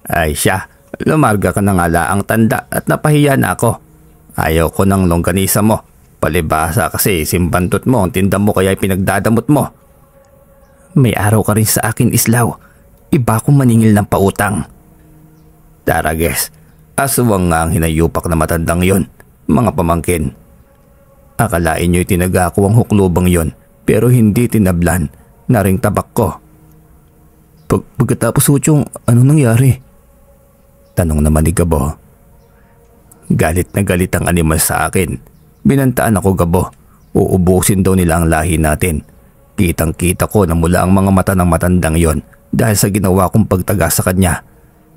Ay siya, lumarga ka na nga laang tanda at napahiya na ako. Ayaw ko ng longganisa mo. Palibasa kasi simbantot mo ang tinda mo kaya pinagdadamot mo. May araw ka rin sa akin, Islaw. Iba akong maningil ng pautang. Tarages, aswang nga ang hinayupak na matandang yon, mga pamangkin. Akalain nyo'y tinaga ko ang huklubang yon pero hindi tinablan na ring tabak ko. Pagkatapos Uchong, anong nangyari? Tanong naman ni Gabo. Galit na galit ang animal sa akin. Binantaan ako, Gabo. Uubusin daw nila ang lahi natin. Kitang-kita ko na mula ang mga mata ng matandang yon dahil sa ginawa kong pagtaga sa kanya.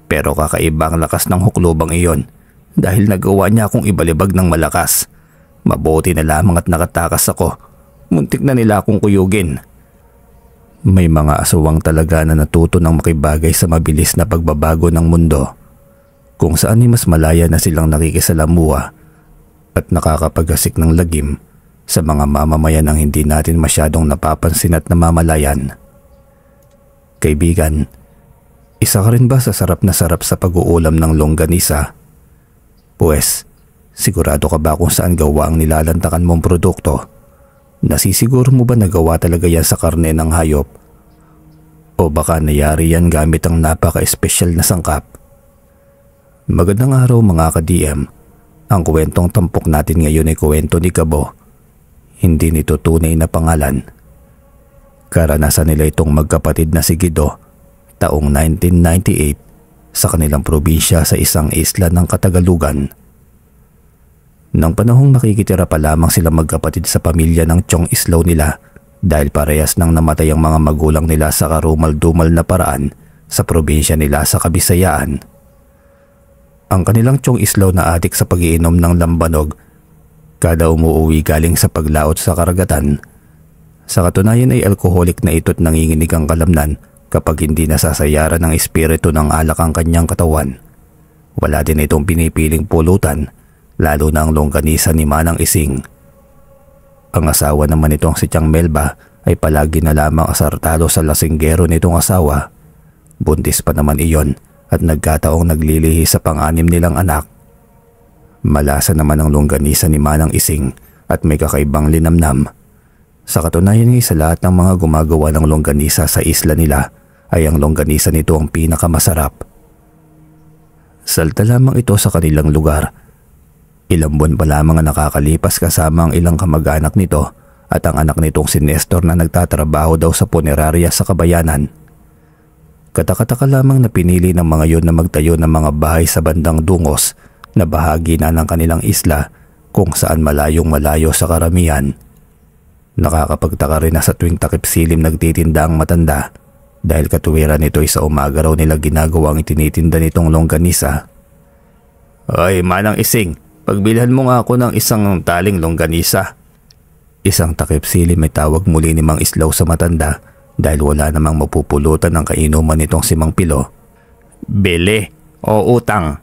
Pero kakaiba ang lakas ng huklubang iyon dahil nagawa niya akong ibalibag ng malakas. Mabuti na lamang at nakatakas ako. Muntik na nila akong kuyugin. May mga aswang talaga na natuto ng makibagay sa mabilis na pagbabago ng mundo, kung saan ay mas malaya na silang nakikisalamuha at nakakapagasik ng lagim sa mga mamamayan ng hindi natin masyadong napapansin at namamalayan. Kaibigan, isa ka rin ba sa sarap na sarap sa pag-uulam ng longganisa? Pues, sigurado ka ba kung saan gawa ang nilalantakan mong produkto? Nasisiguro mo ba na gawa talaga yan sa karne ng hayop? O baka nayari yan gamit ang napaka-espesyal na sangkap? Magandang araw mga ka-DM. Ang kwentong tampok natin ngayon ay kwento ni Gabo. Hindi nito tunay na pangalan. Karanasan nila itong magkapatid na si Guido taong 1998 sa kanilang probinsya sa isang isla ng Katagalugan. Nang panahong nakikitira pa lamang sila magkapatid sa pamilya ng Chong Islaw nila dahil parehas nang namatay ang mga magulang nila sa karumal-dumal na paraan sa probinsya nila sa Kabisayaan. Ang kanilang Chong Islaw na adik sa pag-iinom ng lambanog kada umuuwi galing sa paglaot sa karagatan. Sa katunayan ay alkoholik na ito't nanginginig ang kalamnan kapag hindi nasasayaran ng espiritu ng alak ang kanyang katawan. Wala din itong pinipiling pulutan, lalo na ang longganisa ni Manang Ising. Ang asawa naman nitong si Tiang Melba ay palagi na lamang asartalo sa lasinggero nitong asawa. Buntis pa naman iyon at nagkataong naglilihi sa pang-anim nilang anak. Malasa naman ang longganisa ni Manang Ising at may kakaibang linamnam. Sa katunayan ay sa lahat ng mga gumagawa ng longganisa sa isla nila ay ang longganisa nito ang pinakamasarap. Salta lamang ito sa kanilang lugar. Ilang buwan pa lamang ang nakakalipas kasama ang ilang kamag-anak nito at ang anak nitong si Nestor na nagtatrabaho daw sa punerarya sa Kabayanan. Katakataka lamang na pinili ng mga yon na magtayo ng mga bahay sa bandang dungos na bahagi na ng kanilang isla kung saan malayong-malayo sa karamihan. Nakakapagtaka rin na sa tuwing takip silim nagtitinda ang matanda dahil katuwiran nito ay sa umaga raw nila ginagawang itinitinda nitong longganisa. Ay, Manang Ising, pagbilhan mo nga ako ng isang taling longganisa. Isang takip silim ay tawag muli ni Mang Islaw sa matanda dahil wala namang mapupulutan ng kainuman nitong si Mang Pilo. Bili o utang?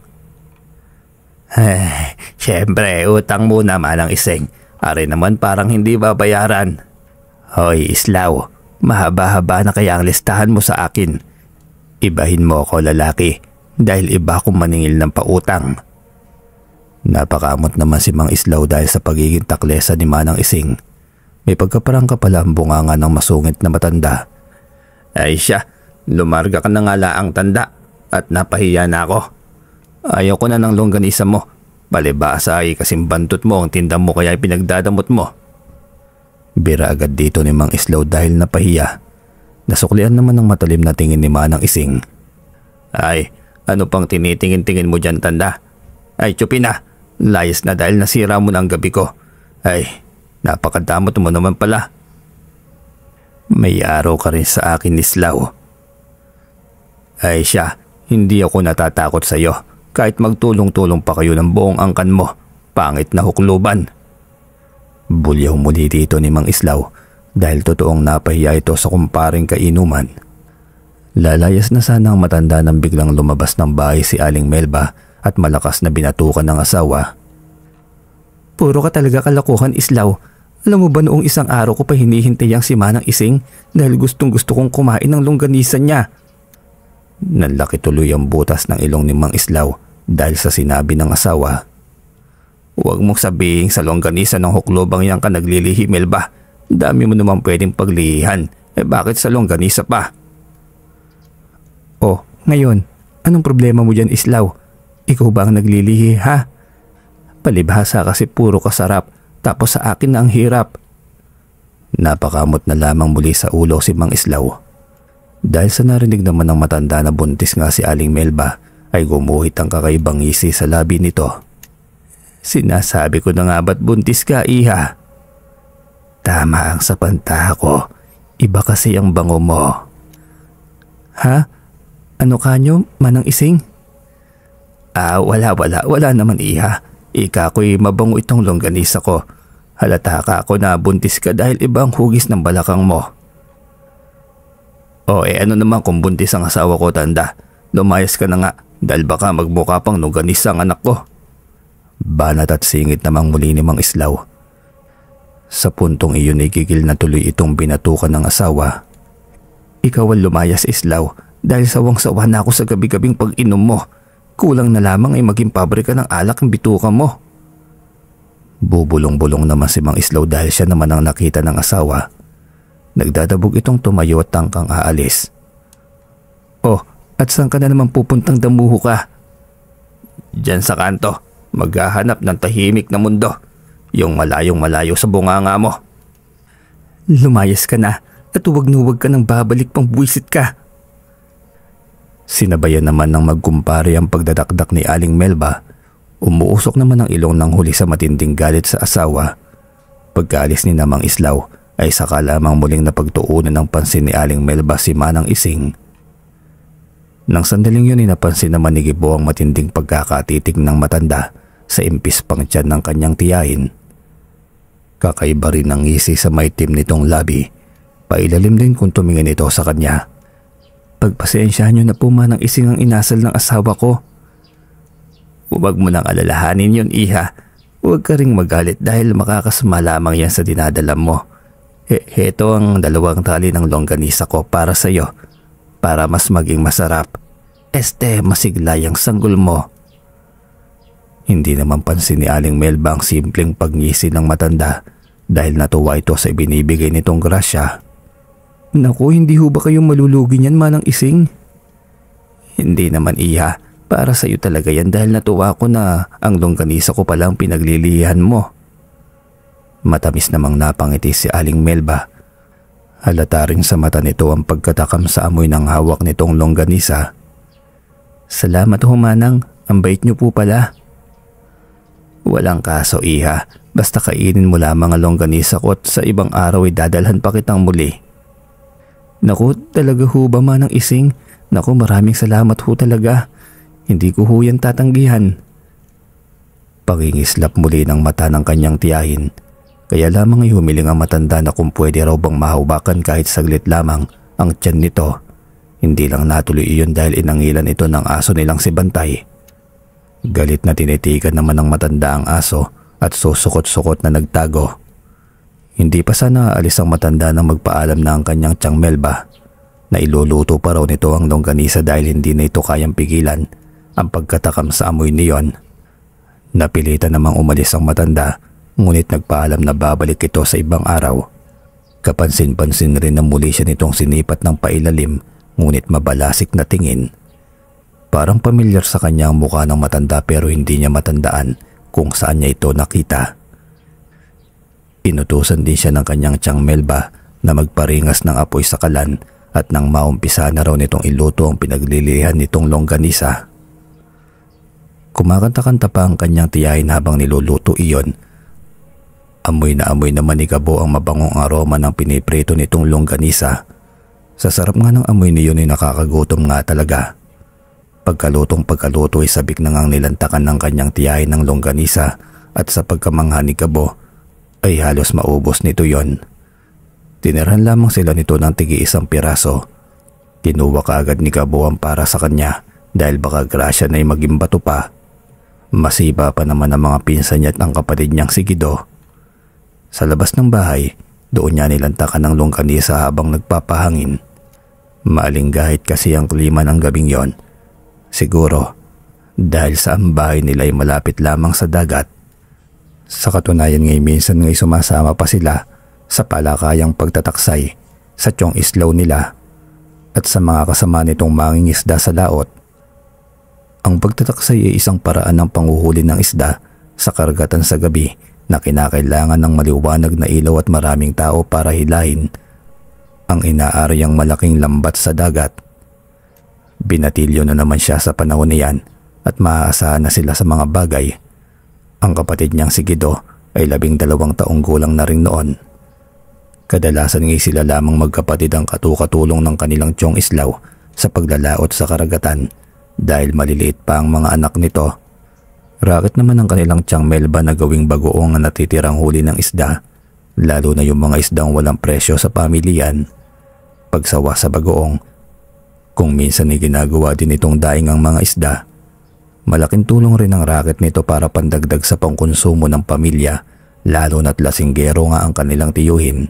Siyempre, utang muna, Manang Ising. Ari naman parang hindi babayaran. Hoy, Islaw, mahaba-haba na kaya ang listahan mo sa akin. Ibahin mo ako, lalaki, dahil iba akong maningil ng pautang. Napakamot naman si Mang Islaw dahil sa pagiging taklesa ni Manang Ising. May pagkaparangka pala ang bunganga ng masungit na matanda. Ay siya, lumarga ka na nga laang tanda at napahiya na ako. Ayaw ko na ng longganisa mo. Palibasa ay kasimbantot mo ang tinda mo kaya pinagdadamot mo. Bira agad dito ni Mang Islaw dahil napahiya. Nasuklian naman ng matalim na tingin ni Manang Ising. Ay, ano pang tinitingin-tingin mo dyan, tanda? Ay, tsupi na. Layas na dahil nasira mo na ang gabi ko. Ay, napakadamot mo naman pala. May araw ka rin sa akin, Islaw. Ay siya, hindi ako natatakot sa iyo. Kahit magtulong-tulong pa kayo ng buong angkan mo, pangit na hukluban. Bulyaw muli dito ni Mang Islaw dahil totoong napahiya ito sa kumparing kainuman. Lalayas na sana ang matanda nang biglang lumabas ng bahay si Aling Melba at malakas na binatukan ng asawa. Puro ka talaga kalakuhan, Islaw. Alam mo ba noong isang araw ko pa hinihintay ang si Manang Ising dahil gustong-gusto kong kumain ng longganisa niya. Nanlaki tuloy ang butas ng ilong ni Mang Islaw dahil sa sinabi ng asawa. Huwag mong sabihin sa longganisa ng huklobang yan ka naglilihi, Melba. Dami mo naman pwedeng paglihihan. Bakit sa longganisa pa? Oh, ngayon, anong problema mo dyan, Islaw? Ikaw ba ang naglilihi, ha? Palibhasa kasi puro kasarap, tapos sa akin na ang hirap. Napakamot na lamang muli sa ulo si Mang Islaw. Dahil sa narinig naman ng matanda na buntis nga si Aling Melba, ay gumuhit ang kakaibang ngisi sa labi nito. Sinasabi ko na nga ba't buntis ka, iha? Tama ang sapanta ko. Iba kasi ang bango mo. Ha? Ano kanyo, Manang Ising? Wala naman, iha. Ika ko'y mabango itong longganisa ko. Halata ka ako na buntis ka dahil ibang hugis ng balakang mo. Ano naman kung buntis ang asawa ko, tanda? Lumayas ka na nga dahil baka magbuka pang longganisa ang anak ko. Banat at singit namang muli ni Mang Islaw. Sa puntong iyon ay gigil na tuloy itong binatukan ng asawa. Ikaw ang lumayas, Islaw, dahil sawang-sawa na ako sa gabi-gabing pag-inom mo. Kulang na lamang ay maging pabrika ng alak ang bituka mo. Bubulong-bulong naman si Mang Islaw dahil siya naman ang nakita ng asawa. Nagdadabog itong tumayo at tangkang aalis. At saan ka na naman pupuntang damuho ka? Diyan sa kanto. Maghahanap ng tahimik na mundo. Yung malayong malayo sa bunganga mo. Lumayas ka na at huwag ka nang babalik pang buwisit ka. Sinabayan naman ng magkumpare ang pagdadakdak ni Aling Melba. Umuusok naman ang ilong ng huli sa matinding galit sa asawa. Pagkaalis ni Mang Islaw ay saka lamang muling napagtuunan ng pansin ni Aling Melba si Manang Ising. Nang sandaling yun ay napansin naman ni Gibo ang matinding pagkakatitig ng matanda sa impis pang tiyan ng kanyang tiyahin. Kakaiba rin ang ngisi sa maitim nitong labi. Pailalim din kung tumingin ito sa kanya. Pagpasensyahan niyo na po, Manang Ising, ang inasal ng asawa ko. Huwag mo nang alalahanin yun, iha. Huwag ka ring magalit dahil makakasama lamang yan sa dinadala mo. Heto ang 2 tali ng longganisa ko para sa iyo. Para mas maging masarap. Masiglayang sanggol mo. Hindi naman pansin ni Aling Melba ang simpleng pagngisi ng matanda dahil natuwa ito sa ibinibigay nitong grasya. Naku, hindi ho ba kayong malulugi niyan, Manang Ising? Hindi naman, iha. Para sa iyo talaga yan dahil natuwa ko na ang longganisa ko palang pinaglilihan mo. Matamis namang napangiti si Aling Melba. Halata rin sa mata nito ang pagkatakam sa amoy ng hawak nitong longganisa. Salamat ho, Manang. Ang bait niyo po pala. Walang kaso, iha. Basta kainin mo lamang ang longganisa ko at sa ibang araw ay dadalhan pa kitang muli. Naku, talaga ho ba, Manang Ising? Naku, maraming salamat ho talaga. Hindi ko ho yan tatanggihan. Pangingislap muli ng mata ng kanyang tiyahin. Kaya lamang ay humiling ang matanda na kung pwede raw bang mahubakan kahit saglit lamang ang tiyan nito. Hindi lang natuloy iyon dahil inangilan ito ng aso nilang si Bantay. Galit na tinitigan naman ng matanda ang aso at susukot-sukot na nagtago. Hindi pa sana aalis ang matanda nang magpaalam na ang kanyang tiyang Melba na iluluto pa raw nito ang longganisa dahil hindi na ito kayang pigilan ang pagkatakam sa amoy niyon. Napilitan namang umalis ang matanda ngunit nagpaalam na babalik ito sa ibang araw. Kapansin-pansin rin na muli siya nitong sinipat ng pailalim ngunit mabalasik na tingin. Parang pamilyar sa kanya ang mukha ng matanda pero hindi niya matandaan kung saan niya ito nakita. Inutusan din siya ng kanyang tiyang Melba na magparingas ng apoy sa kalan at nang maumpisa na raw nitong iluto ang pinaglilihan nitong longganisa. Kumakanta-kanta pa ang kanyang tiyahin habang niluluto iyon. Amoy na amoy naman ni Gabo ang mabangong aroma ng piniprito nitong longganisa. Sa sarap nga ng amoy niyon ay nakakagutom nga talaga. Pagkaluto ay sabik na ngang nilantakan ng kanyang tiyahin ng longganisa at sa pagkamangha ni Gabo ay halos maubos nito yon. Tinirhan lamang sila nito ng tig-1 piraso. Kinuha kaagad ni Gabo ang para sa kanya dahil baka grasya na ay maging bato pa. Masiba pa naman ang mga pinsan niya at ang kapatid niyang si Guido. Sa labas ng bahay, doon niya nilantakan ng longganisa habang nagpapahangin. Maalinggahit kasi ang klima ng gabing yon. Siguro dahil sa ang bahay nila ay malapit lamang sa dagat. Sa katunayan ngay minsan ngay sumasama pa sila sa palakayang pagtataksay sa tiyong islaw nila at sa mga kasama nitong mangingisda sa laot. Ang pagtataksay ay isang paraan ng panguhuli ng isda sa karagatan sa gabi na kinakailangan ng maliwanag na ilaw at maraming tao para hilahin ang inaaryang malaking lambat sa dagat. Binatilyo na naman siya sa panahon niyan at maaasahan na sila sa mga bagay. Ang kapatid niyang si Guido ay 12 taong gulang na rin noon. Kadalasan ngay sila lamang magkapatid ang katukatulong ng kanilang tiyong islaw sa paglalaot sa karagatan dahil maliliit pa ang mga anak nito. Raket naman ang kanilang tiyang Melba na gawing bagoong ang natitirang huli ng isda, lalo na yung mga isdang walang presyo sa pamilyan. Pagsawa sa bagoong, kung minsan ay ginagawa din itong daing ang mga isda, malaking tulong rin ang raket nito para pandagdag sa pangkonsumo ng pamilya, lalo na't lasinggero nga ang kanilang tiyuhin.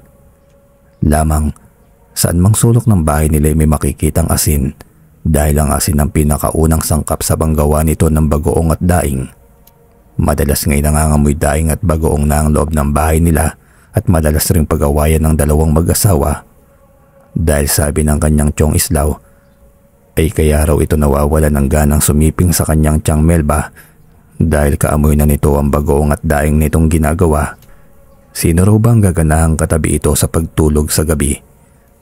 Lamang, saan mang sulok ng bahay nila may makikitang asin dahil ang asin ang pinakaunang sangkap sa panggawa nito ng bagoong at daing. Madalas nga'y nangangamoy daing at bagoong na ang loob ng bahay nila at madalas ring pag-awayan ng dalawang mag-asawa. Dahil sabi ng kanyang tiyong islaw, ay kaya raw ito nawawala ng ganang sumiping sa kanyang tiyang Melba dahil kaamoy na nito ang bagoong at daing nitong ginagawa. Sino raw bang gaganahang katabi ito sa pagtulog sa gabi?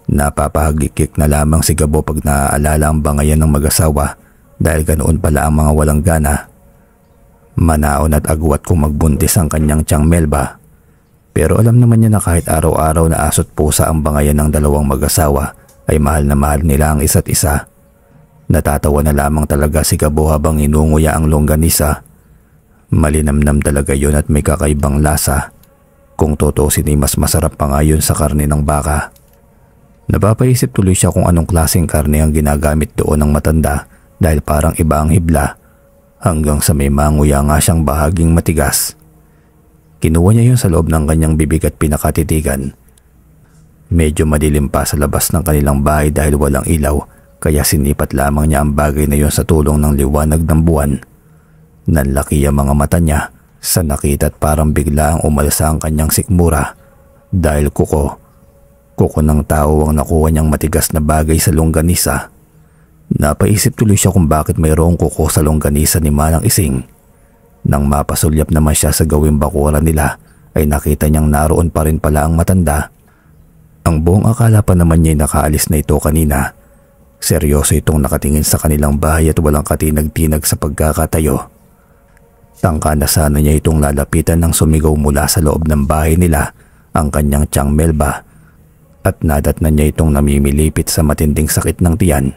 Napapahagikik na lamang si Gabo pag naaalala ang bangayan ng mag-asawa dahil ganoon pala ang mga walang gana. Manaon at agwat kung magbuntis ang kanyang tiyang Melba. Pero alam naman niya na kahit araw-araw na asot pusa ang bangayan ng dalawang mag-asawa ay mahal na mahal nila ang isa't isa. Natatawa na lamang talaga si Gabo habang inunguya ang longganisa. Malinamnam talaga yun at may kakaibang lasa. Kung tutusin ay mas masarap pa nga yun sa karne ng baka. Napapaisip tuloy siya kung anong klaseng karne ang ginagamit doon ng matanda dahil parang iba ang hibla. Hanggang sa may manguya nga siyang bahaging matigas. Kinuha niya yun sa loob ng kanyang bibig at pinakatitigan. Medyo madilim pa sa labas ng kanilang bahay dahil walang ilaw, kaya sinipat lamang niya ang bagay na yun sa tulong ng liwanag ng buwan. Nanlaki ang mga mata niya sa nakita at parang bigla ang umalsa ang kanyang sikmura dahil kuko ng tao ang nakuha niyang matigas na bagay sa longganisa. Napaisip tuloy siya kung bakit mayroong kuko sa longganisa ni Manang Ising. Nang mapasulyap naman siya sa gawing bakuran nila ay nakita niyang naroon pa rin pala ang matanda. Ang buong akala pa naman niya nakaalis na ito kanina. Seryoso itong nakatingin sa kanilang bahay at walang katinag-tinag sa pagkakatayo. Tangka na sana niya itong lalapitan nang sumigaw mula sa loob ng bahay nila ang kanyang tiyang Melba at nadatnan niya itong namimilipit sa matinding sakit ng tiyan.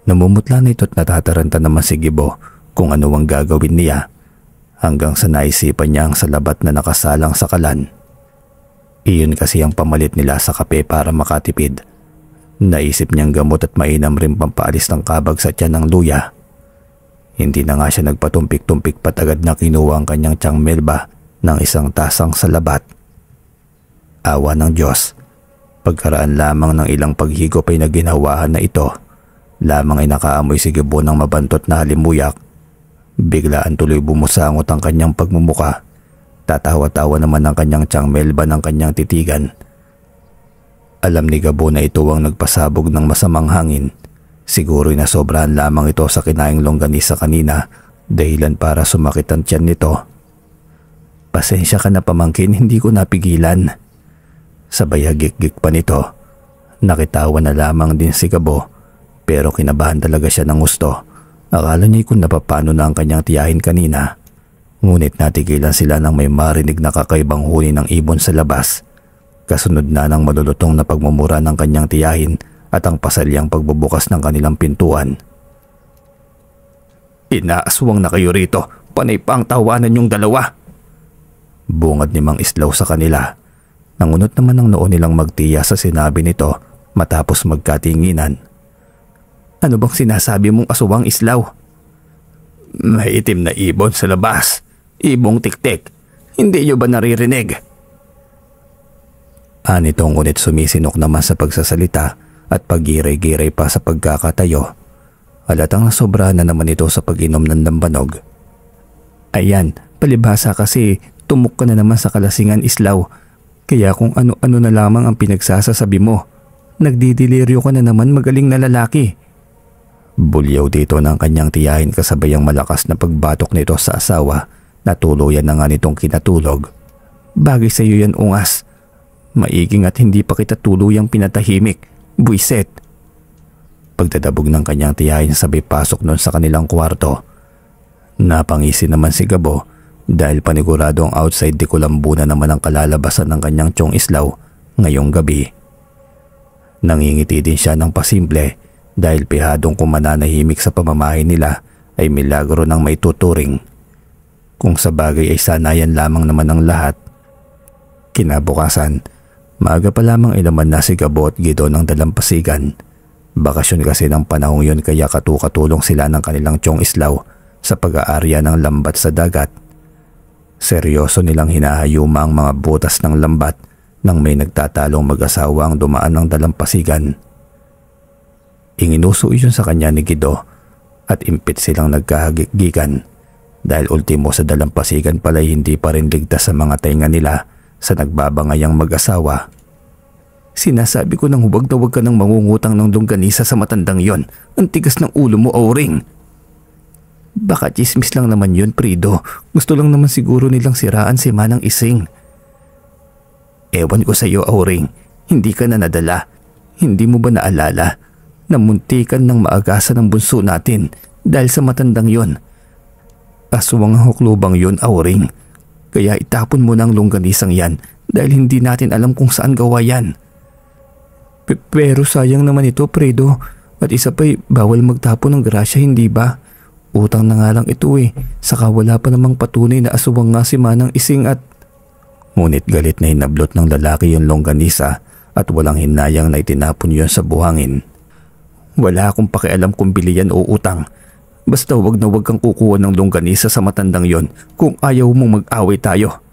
Namumutla na ito at natataranta naman si Gibo kung ano ang gagawin niya hanggang sa naisipan niya ang salabat na nakasalang sa kalan. Iyon kasi ang pamalit nila sa kape para makatipid. Naisip niyang gamot at mainam rin pampaalis ng kabag sa tiyan ng luya. Hindi na nga siya nagpatumpik-tumpik pat agad na kinuha ang kanyang tiyang Melba ng isang tasang salabat. Awa ng Diyos, pagkaraan lamang ng ilang paghigop ay naginawahan na ito. Lamang ay nakaamoy si Gibo ng mabantot na halimuyak. Biglaan tuloy bumusangot ang kanyang pagmumuka. Tatawa-tawa naman ang kanyang tiyang Melba ng kanyang titigan. Alam ni Gabo na ito ang nagpasabog ng masamang hangin. Siguro'y nasobrahan lamang ito sa kinaing longganisa kanina dahilan para sumakit ang tiyan nito. Pasensya ka na pamangkin, hindi ko napigilan. Sabay hagik-gik pa nito. Nakitawa na lamang din si Gabo pero kinabahan talaga siya ng gusto. Akala niya kung napapano na ang kanyang tiyahin kanina. Ngunit natigilan sila nang may marinig na kakaibang huni ng ibon sa labas. Kasunod na ng malulutong na pagmumura ng kanyang tiyahin at ang pasalyang pagbubukas ng kanilang pintuan. Inaaswang na kayo rito, panay pa ang tawanan yung dalawa. Bungad ni Mang Islaw sa kanila. Nangunot naman ang noo nilang magtiya sa sinabi nito matapos magkatinginan. Ano bang sinasabi mong aswang, Islaw? May itim na ibon sa labas. Ibong tiktik. Hindi niyo ba naririnig? Anito ngunit sumisinok naman sa pagsasalita at pagiray-giray pa sa pagkakatayo. Halatang nasobrahan na naman ito sa pag-inom ng lambanog. Ayan, palibhasa kasi tumok ka na naman sa kalasingan, Islaw. Kaya kung ano-ano na lamang ang pinagsasasabi mo. Nagdidiliryo ka na naman, magaling na lalaki. Bulyaw dito ng kanyang tiyahin kasabay ang malakas na pagbatok nito sa asawa na tuluyan na nga nitong kinatulog. Bagay sa iyo yan, ungas. Maiging at hindi pa kita tuluyang pinatahimik, buiset. Pagdadabog ng kanyang tiyahin sabay pasok noon sa kanilang kwarto. Napangisi naman si Gabo dahil panigurado ang outside de kulambunan naman ang kalalabasan ng kanyang tiyong Islaw ngayong gabi. Nangingiti din siya ng pasimple dahil pihadong kung mananahimik sa pamamahay nila ay milagro ng may tuturing. Kung sa bagay ay sanayan lamang naman ang lahat. Kinabukasan, maaga pa lamang ilaman na si Gabo at Gido ng dalampasigan. Bakasyon kasi ng panahong yun kaya katukatulong sila ng kanilang tiyong Islaw sa pag-aarya ng lambat sa dagat. Seryoso nilang hinahayuma ang mga butas ng lambat nang may nagtatalong mag-asawa ang dumaan ng dalampasigan. Inginuso iyon sa kanya ni Gido at impit silang nagkahagikgikan dahil ultimo sa dalampasigan pala'y hindi pa rin ligtas sa mga tainga nila sa nagbabangayang mag-asawa. Sinasabi ko nang huwag na huwag ka nang mangungutang ng longganisa sa matandang yon. Ang tigas ng ulo mo, Auring. Baka chismis lang naman yun, Prido. Gusto lang naman siguro nilang siraan si Manang Ising. Ewan ko sa iyo, Auring. Hindi ka na nadala. Hindi mo ba naalala na muntikan ng maagasan ng bunso natin dahil sa matandang yon? Aswang ang huklubang yon, Auring. Kaya itapon mo ng longganisang yan dahil hindi natin alam kung saan gawa yan. Pero sayang naman ito, Prido. At isa pa'y bawal magtapon ng grasya, hindi ba? Utang na nga lang ito eh. Saka wala pa namang patunay na aswang nga si Manang Ising at... Ngunit galit na hinablot ng lalaki yung longganisa at walang hinayang na itinapon yun sa buhangin. Wala akong pakialam kung bili yan o utang. Basta wag na wag kang kukuha ng longganisa sa matandang yon kung ayaw mong mag-away tayo.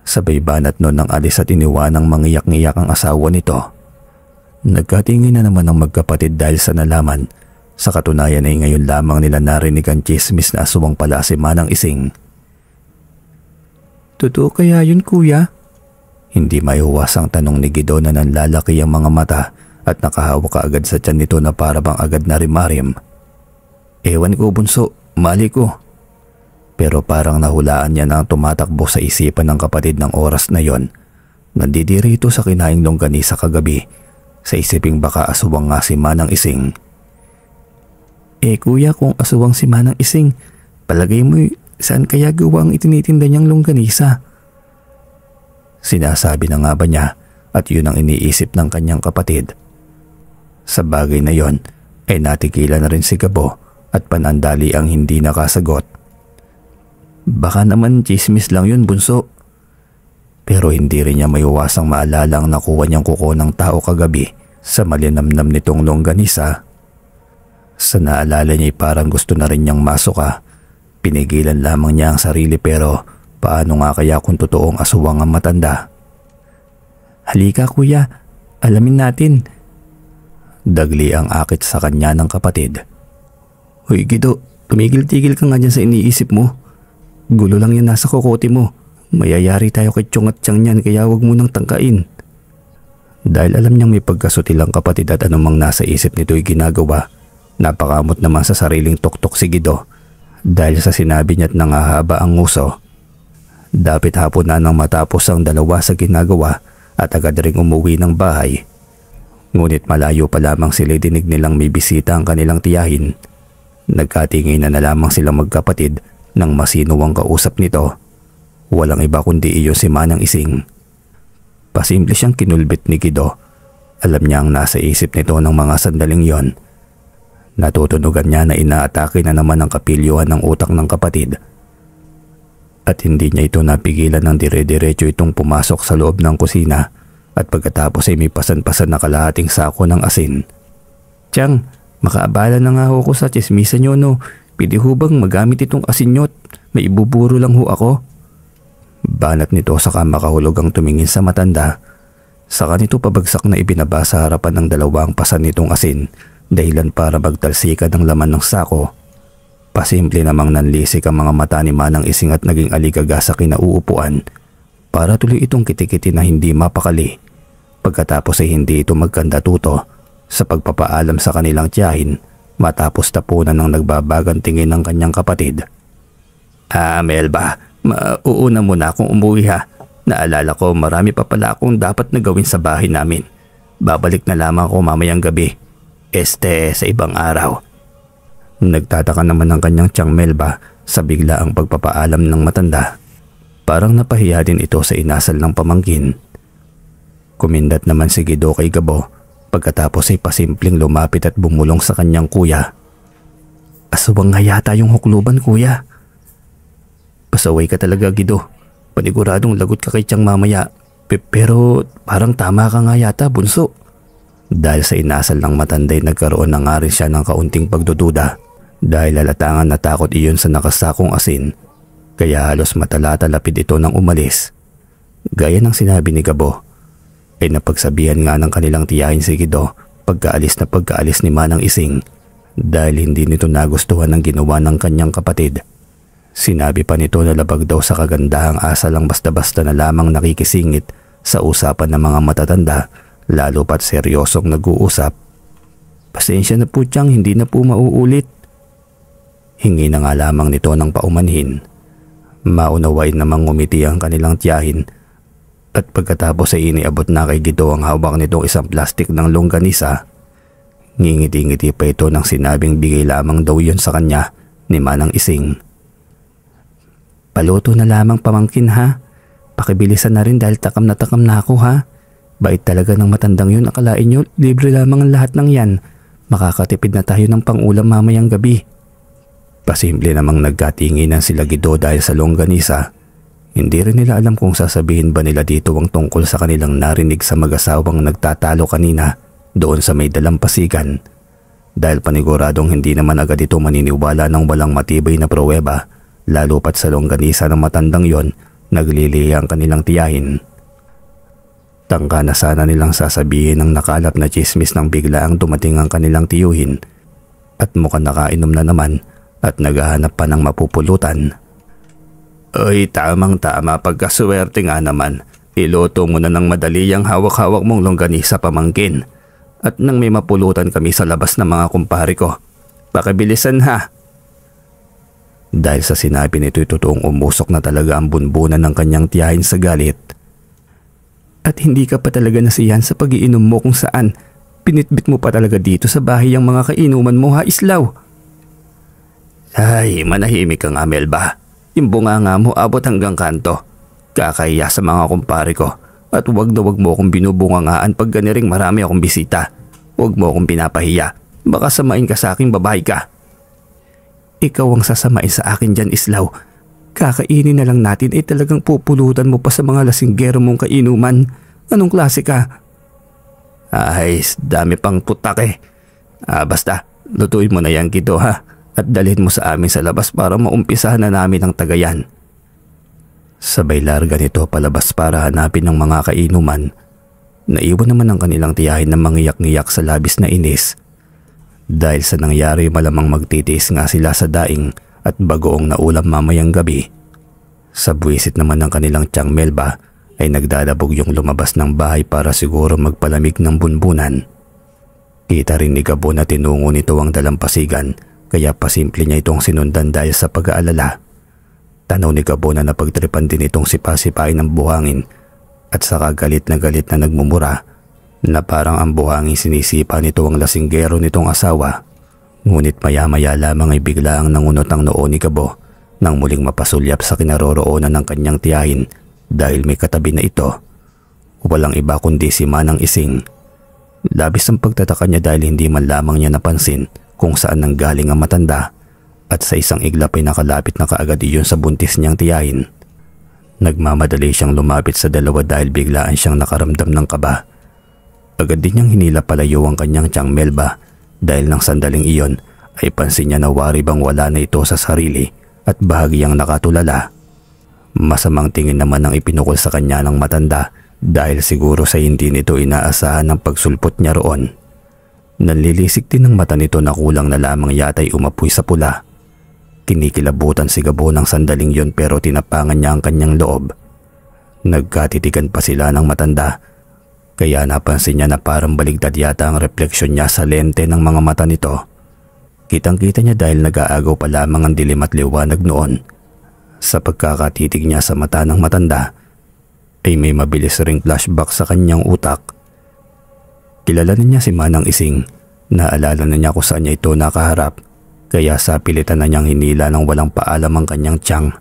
Sabay banat nun ng alis at iniwanang mangiyak-ngiyak ang asawa nito. Nagkatingin na naman ang magkapatid dahil sa nalaman. Sa katunayan ay ngayon lamang nila narinig ang chismis na aswang pala si Manang Ising. Totoo kaya yun, kuya? Hindi maihuwasang tanong ni Gido na nanlalaki ang mga mata at nakahawak ka agad sa tiyan nito na para bang agad na rimarim. Ewan ko, bunso, mali ko. Pero parang nahulaan niya na ang tumatakbo sa isipan ng kapatid ng oras na yon. Nandidirito sa kinaing longganisa kagabi sa isiping baka aswang nga si Manang Ising. Kuya, kung aswang si Manang Ising, palagay mo saan kaya gawa ang itinitinda niyang longganisa? Sinasabi na nga ba niya at yun ang iniisip ng kanyang kapatid. Sa bagay na yon ay natigilan na rin si Gabo at panandali ang hindi nakasagot. Baka naman chismis lang yun, bunso. Pero hindi rin niya maiwasang maalala ang nakuha niyang kuko ng tao kagabi sa malinamnam nitong longganisa. Sa naalala niya parang gusto na rin niyang masuka. Pinigilan lamang niya ang sarili pero paano nga kaya kung totoong aswang ang matanda? Halika, kuya, alamin natin. Dagli ang akit sa kanya ng kapatid. Hoy Gido, tumigil-tigil ka nga dyan sa iniisip mo. Gulo lang yan nasa kokote mo. Mayayari tayo kay Chong at Chang niyan kaya wag mo nang tangkain. Dahil alam niyang may pagkasutilang kapatid at anumang nasa isip nito'y ginagawa, napakamot naman sa sariling tuktok si Gido. Dahil sa sinabi niya't nangahaba ang nguso. Dapit hapon na nang matapos ang dalawa sa ginagawa at agad ring umuwi ng bahay. Ngunit malayo pa lamang sila dinig nilang may bisita ang kanilang tiyahin. Nagkatingin na lamang silang magkapatid nang masino ang kausap nito. Walang iba kundi iyo si Manang Ising. Pasimple siyang kinulbit ni Gido. Alam niya ang nasa isip nito ng mga sandaling yon. Natutunugan niya na inaatake na naman ang kapilyuhan ng utak ng kapatid. At hindi niya ito napigilan ng dire-diretso itong pumasok sa loob ng kusina at pagkatapos ay may pasan-pasan na kalahating sako ng asin. Tiyang, makaabala na nga ako sa chismisan niyo no. Pwede ho bang magamit itong asin niyo? May ibuburo lang ho ako. Banat nito saka makahulog ang tumingin sa matanda. Saka nito pabagsak na ibinaba sa harapan ng dalawang pasan nitong asin dahilan para magtalsikan ng laman ng sako. Pasimple namang nanlisik ang mga mata ni Manang Ising at naging aligaga sa kinauupuan para tuloy itong kitikiti na hindi mapakali. Pagkatapos ay hindi ito magkandatuto sa pagpapaalam sa kanilang tiyahin matapos tapunan ng nagbabagang tingin ng kanyang kapatid. Melba, mauuna muna akong umuwi ha. Naalala ko marami pa pala akong dapat na gawin sa bahay namin. Babalik na lamang ako mamayang gabi. Sa ibang araw. Nagtataka naman ng kanyang tiyang Melba sa biglaang pagpapaalam ng matanda. Parang napahiya din ito sa inasal ng pamangkin. Kumindat naman si Guido kay Gabo pagkatapos ay pasimpleng lumapit at bumulong sa kanyang kuya. Aswang nga yata yung hukluban, kuya. Pasaway ka talaga, Guido. Paniguradong lagot ka kay tiyang mamaya. Pero parang tama ka nga yata, bunso. Dahil sa inasal ng matanday nagkaroon na nga rin siya ng kaunting pagdududa dahil lalatangan na takot iyon sa nakasakong asin kaya halos matala-talapid ito nang umalis. Gaya ng sinabi ni Gabo ay napagsabihan nga ng kanilang tiyahin si Guido pagkaalis ni Manang Ising dahil hindi nito nagustuhan ang ginawa ng kanyang kapatid. Sinabi pa nito na labag daw sa kagandahang asal ang basta-basta na lamang nakikisingit sa usapan ng mga matatanda lalo pat seryosong nag-uusap. Pasensya na po tiyang, hindi na po mauulit. Hingi na nga lamang nito ng paumanhin. Maunawain namang ngumiti ang kanilang tiyahin at pagkatapos ay iniabot na kay Guido ang hawak nitong isang plastik ng longganisa. Ngingiti-ngiti pa ito nang sinabing bigay lamang daw yun sa kanya ni Manang Ising. Paluto na lamang pamangkin ha. Pakibilisan na rin dahil takam na ako ha. Bait talaga ng matandang yun, akalain nyo libre lamang ang lahat ng yan. Makakatipid na tayo ng pangulam mamayang gabi. Pasimple namang nagkatinginan sila Guido dahil sa longganisa. Hindi rin nila alam kung sasabihin ba nila dito ang tungkol sa kanilang narinig sa mag-asawang nagtatalo kanina doon sa may dalampasigan. Dahil paniguradong hindi naman agad ito maniniwala ng walang matibay na pruweba, lalo pat sa longganisa ng matandang yon naglilihi ang kanilang tiyahin. Tangka na sana nilang sasabihin ng nakalap na chismis nang bigla ang dumating ang kanilang tiyuhin at mukhang nakainom na naman at naghahanap pa ng mapupulutan. Ay, tamang-tama, pagkaswerte nga naman. Iluto mo na ng madali ang hawak-hawak mong longganisa pamangkin. At nang may mapulutan kami sa labas ng mga kumpare ko. Pakibilisan ha. Dahil sa sinabi nito'y totoong umusok na talaga ang bunbunan ng kanyang tiyahin sa galit. At hindi ka pa talaga nasiyahan sa pag-iinom mo kung saan. Pinitbit mo pa talaga dito sa bahay ang mga kainuman mo ha, Islaw. Ay, manahimik ka nga, Melba. Yung bunganga mo abot hanggang kanto. Kakahiya sa mga kumpare ko. At wag na wag mo akong binubungangaan pag ganiring marami akong bisita. Wag mo akong pinapahiya. Baka samain ka sa aking babae ka. Ikaw ang sasamain sa akin dyan, Islaw. Kakainin na lang natin talagang pupulutan mo pa sa mga lasinggero mong kainuman. Anong klase ka? Ay, dami pang putak eh. Basta, lutuin mo na yan, Guido ha. At dalhin mo sa amin sa labas para maumpisahan na namin ang tagayan. Sabay larga nito palabas para hanapin ng mga kainuman. Naiwan naman ang kanilang tiyahin na mangiyak-ngiyak sa labis na inis. Dahil sa nangyari malamang magtitiis nga sila sa daing at bagoong na ulam mamayang gabi. Sa buwisit naman ng kanilang tiyang Melba ay nagdadabog yung lumabas ng bahay para siguro magpalamig ng bunbunan. Kita rin ni Gabo na tinungo nito ang dalampasigan kaya pasimple niya itong sinundan dahil sa pag-aalala. Tanaw ni Gabo na napagtripan din itong sipa-sipain ng buhangin at saka galit na nagmumura na parang ang buhangin sinisipa nito ang lasinggero nitong asawa. Ngunit maya-maya lamang ay bigla ang nangunot ang noo ni Gabo nang muling mapasulyap sa kinaroroonan ng kanyang tiyahin dahil may katabi na ito. Walang iba kundi si Manang Ising. Labis ang pagtataka niya dahil hindi man lamang niya napansin kung saan nanggaling ang matanda at sa isang iglap ay nakalapit na kaagad iyon sa buntis niyang tiyahin. Nagmamadali siyang lumapit sa dalawa dahil biglaan siyang nakaramdam ng kaba. Agad din niyang hinila palayo ang kanyang tiyang Melba dahil nang sandaling iyon ay pansin niya na wari bang wala na ito sa sarili at bahagyang nakatulala. Masamang tingin naman ang ipinukol sa kanya ng matanda Dahil siguro sa hindi nito inaasahan ng pagsulpot niya roon. Nanlilisik din ng mata nito na kulang na lamang yata'y umapoy sa pula. Kinikilabutan si Gabo ng sandaling yon pero tinapangan niya ang kanyang loob. Nagkatitigan pa sila ng matanda. Kaya napansin niya na parang baligtad yata ang refleksyon niya sa lente ng mga mata nito. Kitang-kita niya dahil nag-aagaw pa lamang ang dilim at liwanag noon. Sa pagkakatitig niya sa mata ng matanda, ay may mabilis ring flashback sa kanyang utak. Kilala na niya si Manang Ising. Naalala na niya kung saan niya ito nakaharap. Kaya sa pilitan na niyang hinila ng walang paalam ang kanyang tiyang,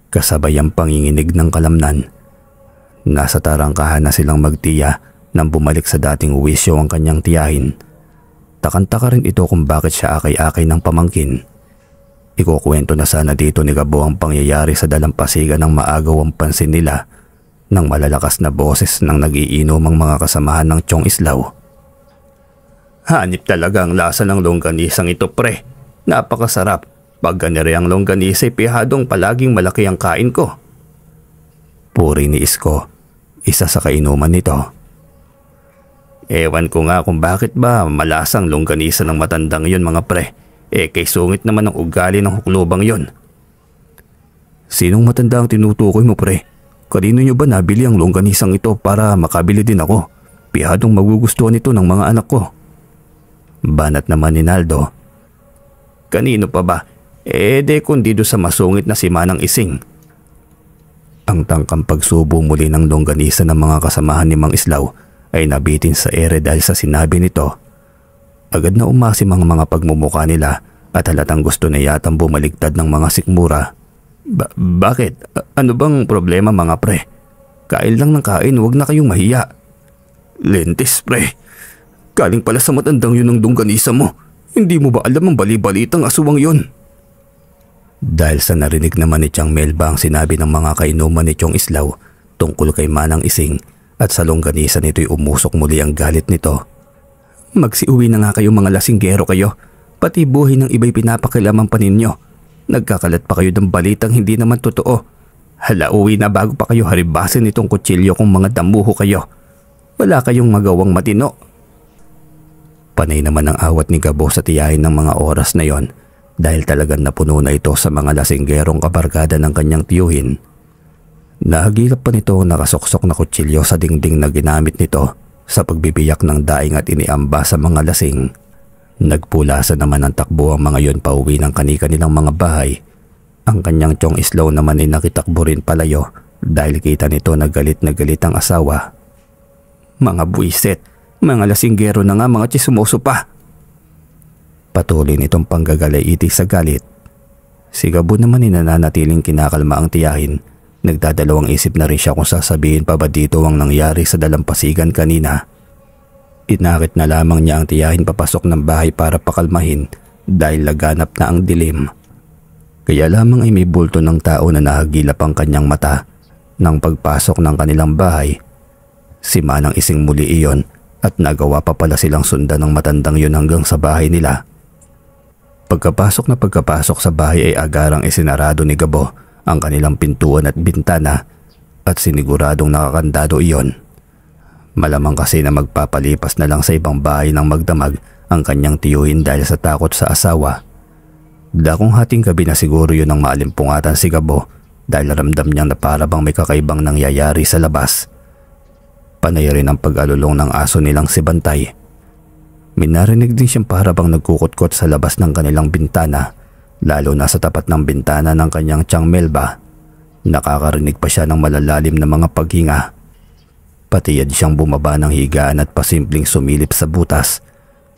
kasabay ang panginginig ng kalamnan. Nasa tarangkahan na silang magtiya nang bumalik sa dating wisyo ang kanyang tiyahin. Takanta rin ito kung bakit siya akay-akay ng pamangkin. Ikukwento na sana dito ni Gabo ang pangyayari sa dalampasigan ng maagaw ang pansin nila ng malalakas na boses ng nagiinom ang mga kasamahan ng Chong Islaw. Hanip talaga ang lasa ng longganisang ito, pre. Napakasarap. Pag ganire ang longganisa, pihadong palaging malaki ang kain ko. Puri ni Isko, isa sa kainuman nito. Ewan ko nga kung bakit ba malasang longganisa ng matandang yon, mga pre. Kay sungit naman ang ugali ng huklubang yon. Sinong matanda ang tinutukoy mo, pre? Kanino nyo ba nabili ang longganisang ito para makabili din ako? Pihadong magugustuhan ito ng mga anak ko. Banat naman ni Naldo. Kanino pa ba? De kundi do sa masungit na si Manang Ising. Ang tangkang pagsubo muli ng longganisa ng mga kasamahan ni Mang Islaw ay nabitin sa ere dahil sa sinabi nito. Agad na umasim ang mga pagmumuka nila at halatang gusto na yatang bumaligtad ng mga sikmura. Bakit? Ano bang problema, mga pre? Kain lang ng kain, huwag na kayong mahiya. Lentes, pre. Galing pala sa matandang yun ang longganisa mo. Hindi mo ba alam ang bali-balitang aswang yun? Dahil sa narinig naman ni Chang Melba ang sinabi ng mga kainuman ni Chong Islaw tungkol kay Manang Ising at sa longganisa nito'y umusok muli ang galit nito. Magsiuwi na nga kayo, mga lasinggero kayo. Pati buhay ng iba'y pinapakilaman pa ninyo. Nagkakalat pa kayo ng balitang hindi naman totoo. Hala, uwi na bago pa kayo haribasin itong kutsilyo kung mga damuho kayo. Wala kayong magawang matino. Panay naman ang awat ni Gabo sa tiyahin ng mga oras na yon dahil talagang napuno na ito sa mga lasinggerong kabarkada ng kanyang tiyuhin. Nahagilap pa nito ang nakasoksok na kutsilyo sa dingding na ginamit nito sa pagbibiyak ng daing at iniamba sa mga lasing. Nagpulasa naman ang takbo ang mga yon pauwi ng kani-kanilang mga bahay. Ang kanyang Chong Islaw naman ay nakitakbo rin palayo dahil kita nito na galit ang asawa. Mga buwiset! Mga lasinggero na nga, mga chismoso pa. Patuloy nitong panggagalaiti sa galit. Si Gabo naman ay nananatiling kinakalma ang tiyahin. Nagdadalawang isip na rin siya kung sasabihin pa ba dito ang nangyari sa dalampasigan kanina. Inakit na lamang niya ang tiyahin papasok ng bahay para pakalmahin dahil laganap na ang dilim. Kaya lamang ay may bulto ng tao na nahagilap ang kanyang mata. Nang pagpasok ng kanilang bahay, si Manang Ising muli iyon. At nagawa pa pala silang sundan ng matandang yun hanggang sa bahay nila. Pagkapasok sa bahay ay agarang isinarado ni Gabo ang kanilang pintuan at bintana at siniguradong nakakandado iyon. Malamang kasi na magpapalipas na lang sa ibang bahay ng magdamag ang kanyang tiyuhin dahil sa takot sa asawa. Dakong hating gabi na siguro yun ang maalimpungatan si Gabo dahil ramdam niyang na para bang may kakaibang nangyayari sa labas. Panay rin ang pag-alulong ng aso nilang si Bantay. Minarinig din siyang para bang nagkukutkot sa labas ng kanilang bintana, lalo na sa tapat ng bintana ng kanyang Chang Melba. Nakakarinig pa siya ng malalalim na mga paghinga. Patiyad siyang bumaba ng higaan at pasimpleng sumilip sa butas.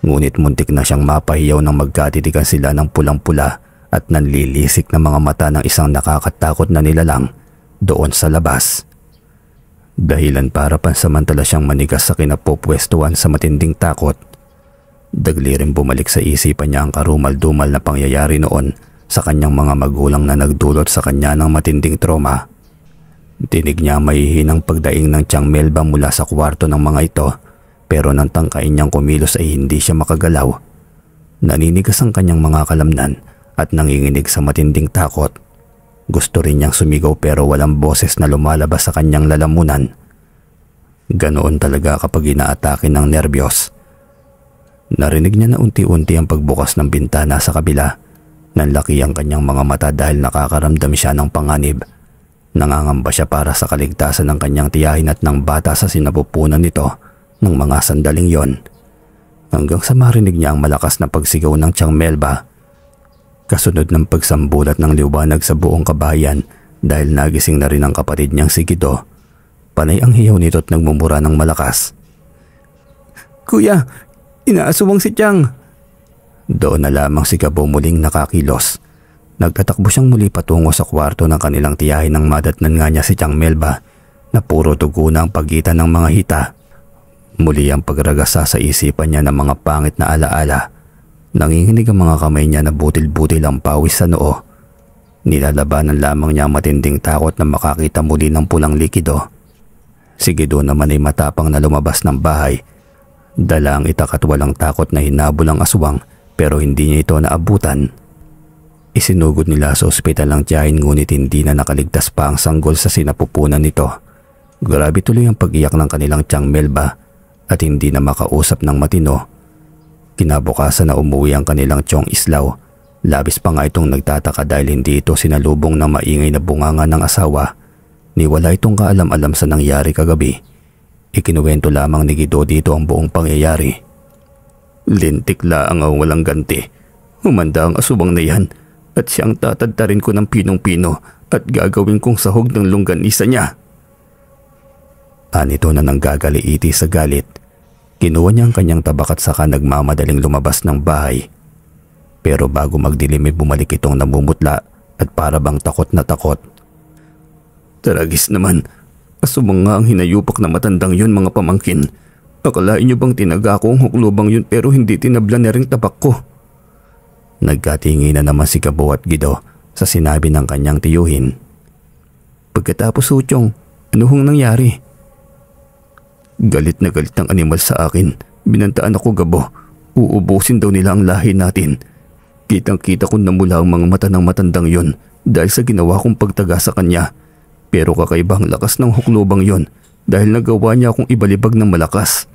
Ngunit muntik na siyang mapahiyaw nang magkatitigan sila ng pulang-pula at nanlilisik na mga mata ng isang nakakatakot na nilalang doon sa labas. Dahilan para pansamantala siyang manigas sa kinapopwestuhan sa matinding takot. Dagli rin bumalik sa isipan niya ang karumal-dumal na pangyayari noon sa kanyang mga magulang na nagdulot sa kanya ng matinding trauma. Dinig niya mahihinang pagdaing ng Chang Melba mula sa kwarto ng mga ito, pero nang tangkain niyang kumilos ay hindi siya makagalaw. Naninigas ang kanyang mga kalamnan at nanginginig sa matinding takot. Gusto rin niyang sumigaw pero walang boses na lumalabas sa kanyang lalamunan. Ganoon talaga kapag inaatake ng nerbiyos. Narinig niya na unti-unti ang pagbukas ng bintana sa kabila. Nanlaki ang kanyang mga mata dahil nakakaramdam siya ng panganib. Nangangamba siya para sa kaligtasan ng kanyang tiyahin at ng bata sa sinapupunan nito ng mga sandaling yon. Hanggang sa marinig niya ang malakas na pagsigaw ng Tiyang Melba. Kasunod ng pagsambulat ng liwanag sa buong kabayan dahil nagising na rin ang kapatid niyang si Guido. Panay ang hiyaw nito at nagmumura ng malakas. "Kuya, inaaswang si Tiyang!" Doon na lamang si Gabo muling nakakilos. Nagtatakbo siyang muli patungo sa kwarto ng kanilang tiyahin nang madatnan nga niya si Tiyang Melba na puro dugo na ang pagitan ng mga hita. Muli ang pagragasa sa isipan niya ng mga pangit na alaala. Nanginginig ang mga kamay niya na butil-butil ang pawis sa noo. Nilalabanan lamang niya ang matinding takot na makakita muli ng pulang likido. Si Guido naman ay matapang na lumabas ng bahay. Dala ang itak at walang takot na hinabol ang aswang pero hindi niya ito naabutan. Isinugod nila sa ospital ang tiyahin ngunit hindi na nakaligtas pa ang sanggol sa sinapupunan nito. Grabe tuloy ang pag-iyak ng kanilang Tiyang Melba at hindi na makausap ng matino. Kinabukasan na umuwi ang kanilang Tiyong Islaw. Labis pa nga itong nagtataka dahil hindi ito sinalubong ng maingay na bunganga ng asawa. Ni wala itong kaalam-alam sa nangyari kagabi. Ikinuwento lamang ni Guido dito ang buong pangyayari. "Lintik laang ang walang ganti. Humanda ang asubang na yan at siyang tatadtarin ko ng pinong-pino at gagawin kong sahog ng longganisa niya." Anito na nanggagaliiti sa galit. Kinuha niya ang kanyang tabak at saka nagmamadaling lumabas ng bahay. Pero bago magdilim ay bumalik itong namumutla at para bang takot na takot. "Taragis naman, asumang nga ang hinayupak na matandang yun mga pamangkin. Akalain niyo bang tinaga ko ang huklubang yun pero hindi tinabla na rin tabak ko?" Nagkatingi na naman si Gabo at Guido sa sinabi ng kanyang tiyuhin. "Pagkatapos Suchong, ano hong nangyari?" "Galit na galit ang animal sa akin. Binantaan ako, Gabo. Uubusin daw nila ang lahi natin. Kitang-kita ko na mula ang mga mata ng matandang yon dahil sa ginawa kong pagtaga sa kanya. Pero kakaiba ang lakas ng huklubang yon dahil nagawa niya akong ibalibag ng malakas.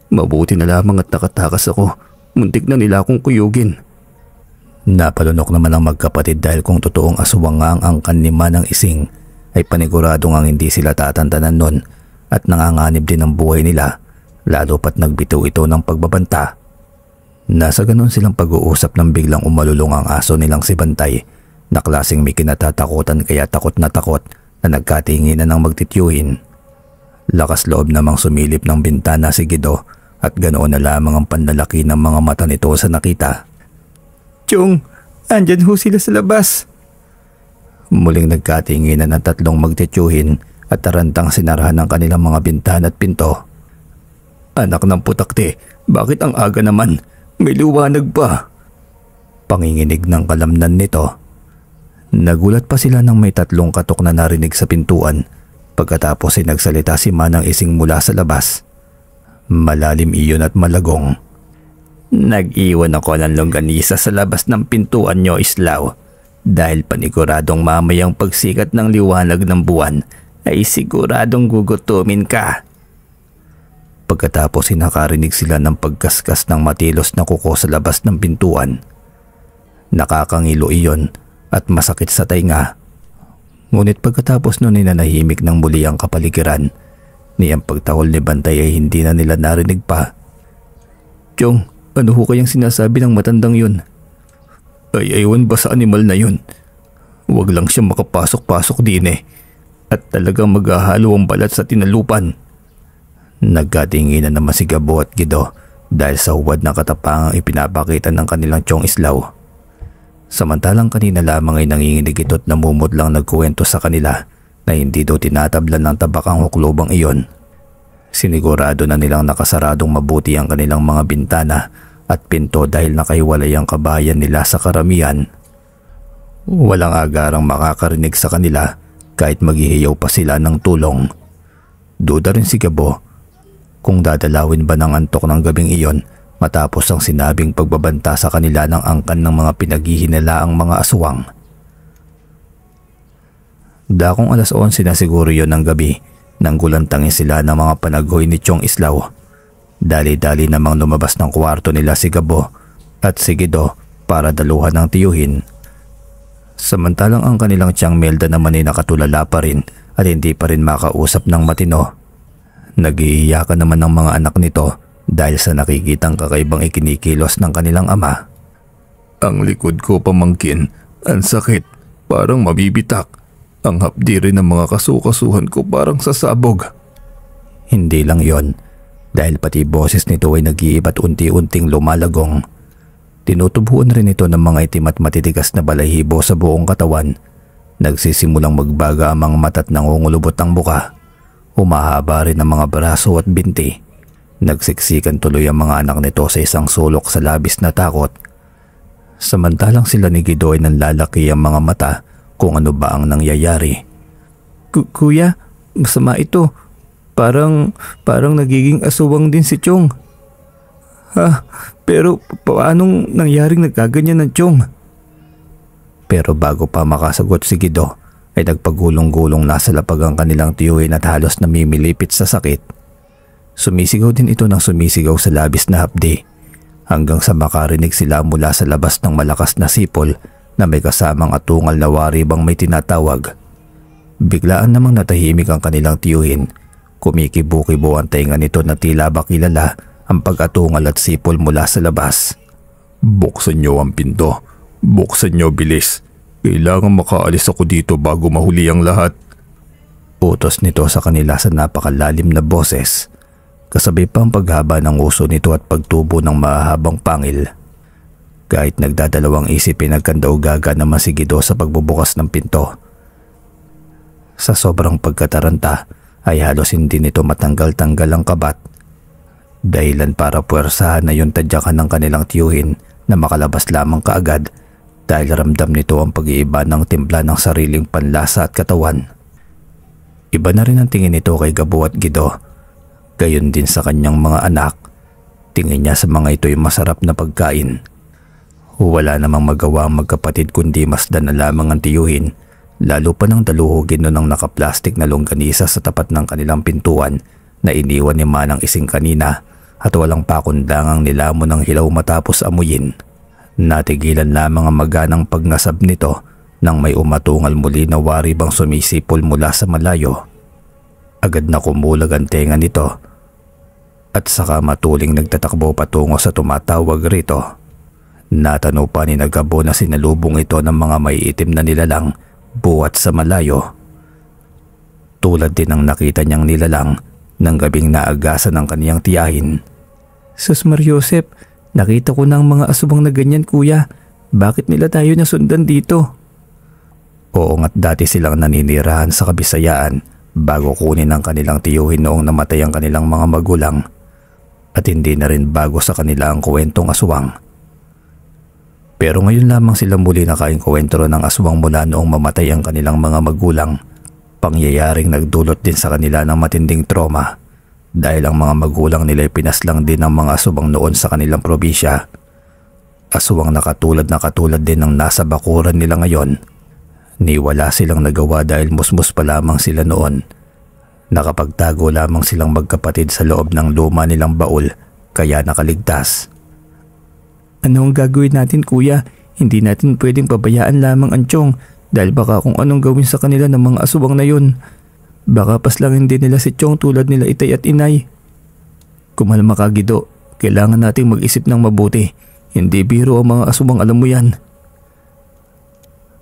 Mabuti na lamang at nakatakas ako. Muntik na nila akong kuyugin." Napalunok naman ang magkapatid dahil kung totoong aswang nga ang angkan ni Manang Ising ay paniguradong ang hindi sila tatantanan nun at nanganganib din ang buhay nila, lalo pat nagbitaw ito ng pagbabanta. Nasa ganon silang pag-uusap nang biglang umalulong ang aso nilang si Bantay na klaseng may kinatatakutan kaya takot na nagkatinginan ng magtityuhin. Lakas loob namang sumilip ng bintana si Guido at ganoon na lamang ang panlalaki ng mga mata nito sa nakita. "Tiyong, andyan ho sila sa labas." Muling nagkatinginan ang tatlong magtityuhin at tarantang sinarahan ng kanilang mga bintana at pinto. "Anak ng putakte, bakit ang aga naman? May liwanag pa." Panginginig ng kalamnan nito. Nagulat pa sila nang may tatlong katok na narinig sa pintuan. Pagkatapos ay nagsalita si Manang Ising mula sa labas. Malalim iyon at malagong. "Nag-iwan ako ng longganisa sa labas ng pintuan nyo, Islaw. Dahil paniguradong mamayang pagsikat ng liwanag ng buwan ay siguradong gugutumin ka." Pagkatapos nakarinig sila ng pagkaskas ng matilos na kuko sa labas ng pintuan. Nakakangilo iyon at masakit sa tainga. Ngunit pagkatapos nun ay nanahimik ng muli ang kapaligiran. Niyang pagtahol ni Bantay ay hindi na nila narinig pa. "Tiyong, ano ho kayang sinasabi ng matandang yun?" "Ay aywan ba sa animal na yun? Huwag lang siya makapasok-pasok din eh. At talagang maghahalo ang balat sa tinalupan." Nagkatinginan naman si Gabo at Guido dahil sa huwad na katapangang ipinapakita ng kanilang Tiyong Islaw. Samantalang kanina lamang ay nanginginig ito at namumutlang nagkuwento sa kanila na hindi daw tinatablan ng tabak ang huklubang iyon. Sinigurado na nilang nakasaradong mabuti ang kanilang mga bintana at pinto dahil nakahiwalay ang kabayan nila sa karamihan. Walang agarang makakarinig sa kanila kahit maghihiyaw pa sila ng tulong. Duda rin si Gabo kung dadalawin ba ng antok ng gabing iyon matapos ang sinabing pagbabanta sa kanila ng angkan ng mga pinaghihinalaang mga aswang. Dakong 11:00 na siguro yon ng gabi nang gulantangin sila ng mga panaghoy ni Chong Islaw. Dali-dali namang lumabas ng kwarto nila si Gabo at si Guido para daluhan ng tiyuhin. Samantalang ang kanilang tiyang Melda naman ay nakatulala pa rin at hindi pa rin makausap ng matino. Nag-iiyakan naman ng mga anak nito dahil sa nakikitang kakaibang ikinikilos ng kanilang ama. Ang likod ko, pamangkin, ang sakit, parang mabibitak. Ang hapdi rin ng mga kasukasuhan ko parang sasabog. Hindi lang yon, dahil pati boses nito ay nag-iiba't unti-unting lumalagong. Tinutubuan rin ito ng mga itim at matitigas na balahibo sa buong katawan. Nagsisimulang magbaga ang mga mata at nangungulubot ang buka. Humahaba rin ang mga braso at binti. Nagsiksikan tuloy ang mga anak nito sa isang sulok sa labis na takot. Samantalang sila ni Guido ay nanlalaki ang mga mata kung ano ba ang nangyayari. Kuya, masama ito. Parang nagiging aswang din si Chong. Ha? Pero paanong nangyaring nagkaganyan ng Chong? Pero bago pa makasagot si Guido ay nagpagulong-gulong nasa lapag ang kanilang tiyuhin at halos namimilipit sa sakit. Sumisigaw din ito ng sumisigaw sa labis na hapdi hanggang sa makarinig sila mula sa labas ng malakas na sipol na may kasamang atungal na waribang may tinatawag. Biglaan namang natahimik ang kanilang tiyuhin. Kumikibo-kibo ang tenga nito na tila ba kilala ang pag-atungal at sipol mula sa labas. Buksan niyo ang pinto. Buksan niyo, bilis. Kailangan makaalis ako dito bago mahuli ang lahat. Utos nito sa kanila sa napakalalim na boses. Kasabay pa ang paghaba ng uso nito at pagtubo ng mahahabang pangil. Kahit nagdadalawang isip ay nagkandaw-gaga naman si Guido sa pagbubukas ng pinto. Sa sobrang pagkataranta ay halos hindi nito matanggal-tanggal ang kabat. Dahilan para puwersahan na yung tadyakan ng kanilang tiyuhin na makalabas lamang kaagad dahil ramdam nito ang pag-iiba ng timpla ng sariling panlasa at katawan. Iba na rin ang tingin nito kay Gabo at Guido. Gayon din sa kanyang mga anak. Tingin niya sa mga ito'y masarap na pagkain. Wala namang magawa ang magkapatid kundi masdan na lamang ang tiyuhin, lalo pa nang daluhugin nun ng nakaplastik na longganisa sa tapat ng kanilang pintuan na iniwan ni Manang Ising kanina at walang pakundangang nilamon ng hilaw matapos amuyin. Natigilan lamang ang maganang pagngasab nito nang may umatungal muli na waribang sumisipol mula sa malayo. Agad na kumulag ang tenga nito at saka matuling nagtatakbo patungo sa tumatawag rito. Natanaw pa ni Gabo na sinalubong ito ng mga may itim na nilalang buwat sa malayo. Tulad din ang nakita niyang nilalang ng gabing naagasan ng kaniyang tiyahin. Sus Mariosep, nakita ko ng mga asubang na ganyan, kuya. Bakit nila tayo nasundan dito? Oo nga't dati silang naninirahan sa Kabisayaan bago kunin ang kanilang tiyuhin noong namatay ang kanilang mga magulang. At hindi na rin bago sa kanila ang kwentong aswang. Pero ngayon lamang sila muli nakaengkwentro ng aswang mula noong mamatay ang kanilang mga magulang. Pangyayaring nagdulot din sa kanila ng matinding trauma dahil ang mga magulang nila ay pinaslang din ng mga aswang noon sa kanilang probinsya. Aswang na katulad din ng nasa bakuran nila ngayon. Ni wala silang nagawa dahil musmus pa lamang sila noon. Nakapagtago lamang silang magkapatid sa loob ng luma nilang baul kaya nakaligtas. Ano ang gagawin natin, kuya? Hindi natin pwedeng pabayaan lamang ang Chong dahil baka kung anong gawin sa kanila ng mga aswang na yun. Baka paslangin din nila si Chong tulad nila itay at inay. Kumalma ka, Guido. Kailangan nating mag-isip ng mabuti. Hindi biro ang mga aswang, alam mo yan.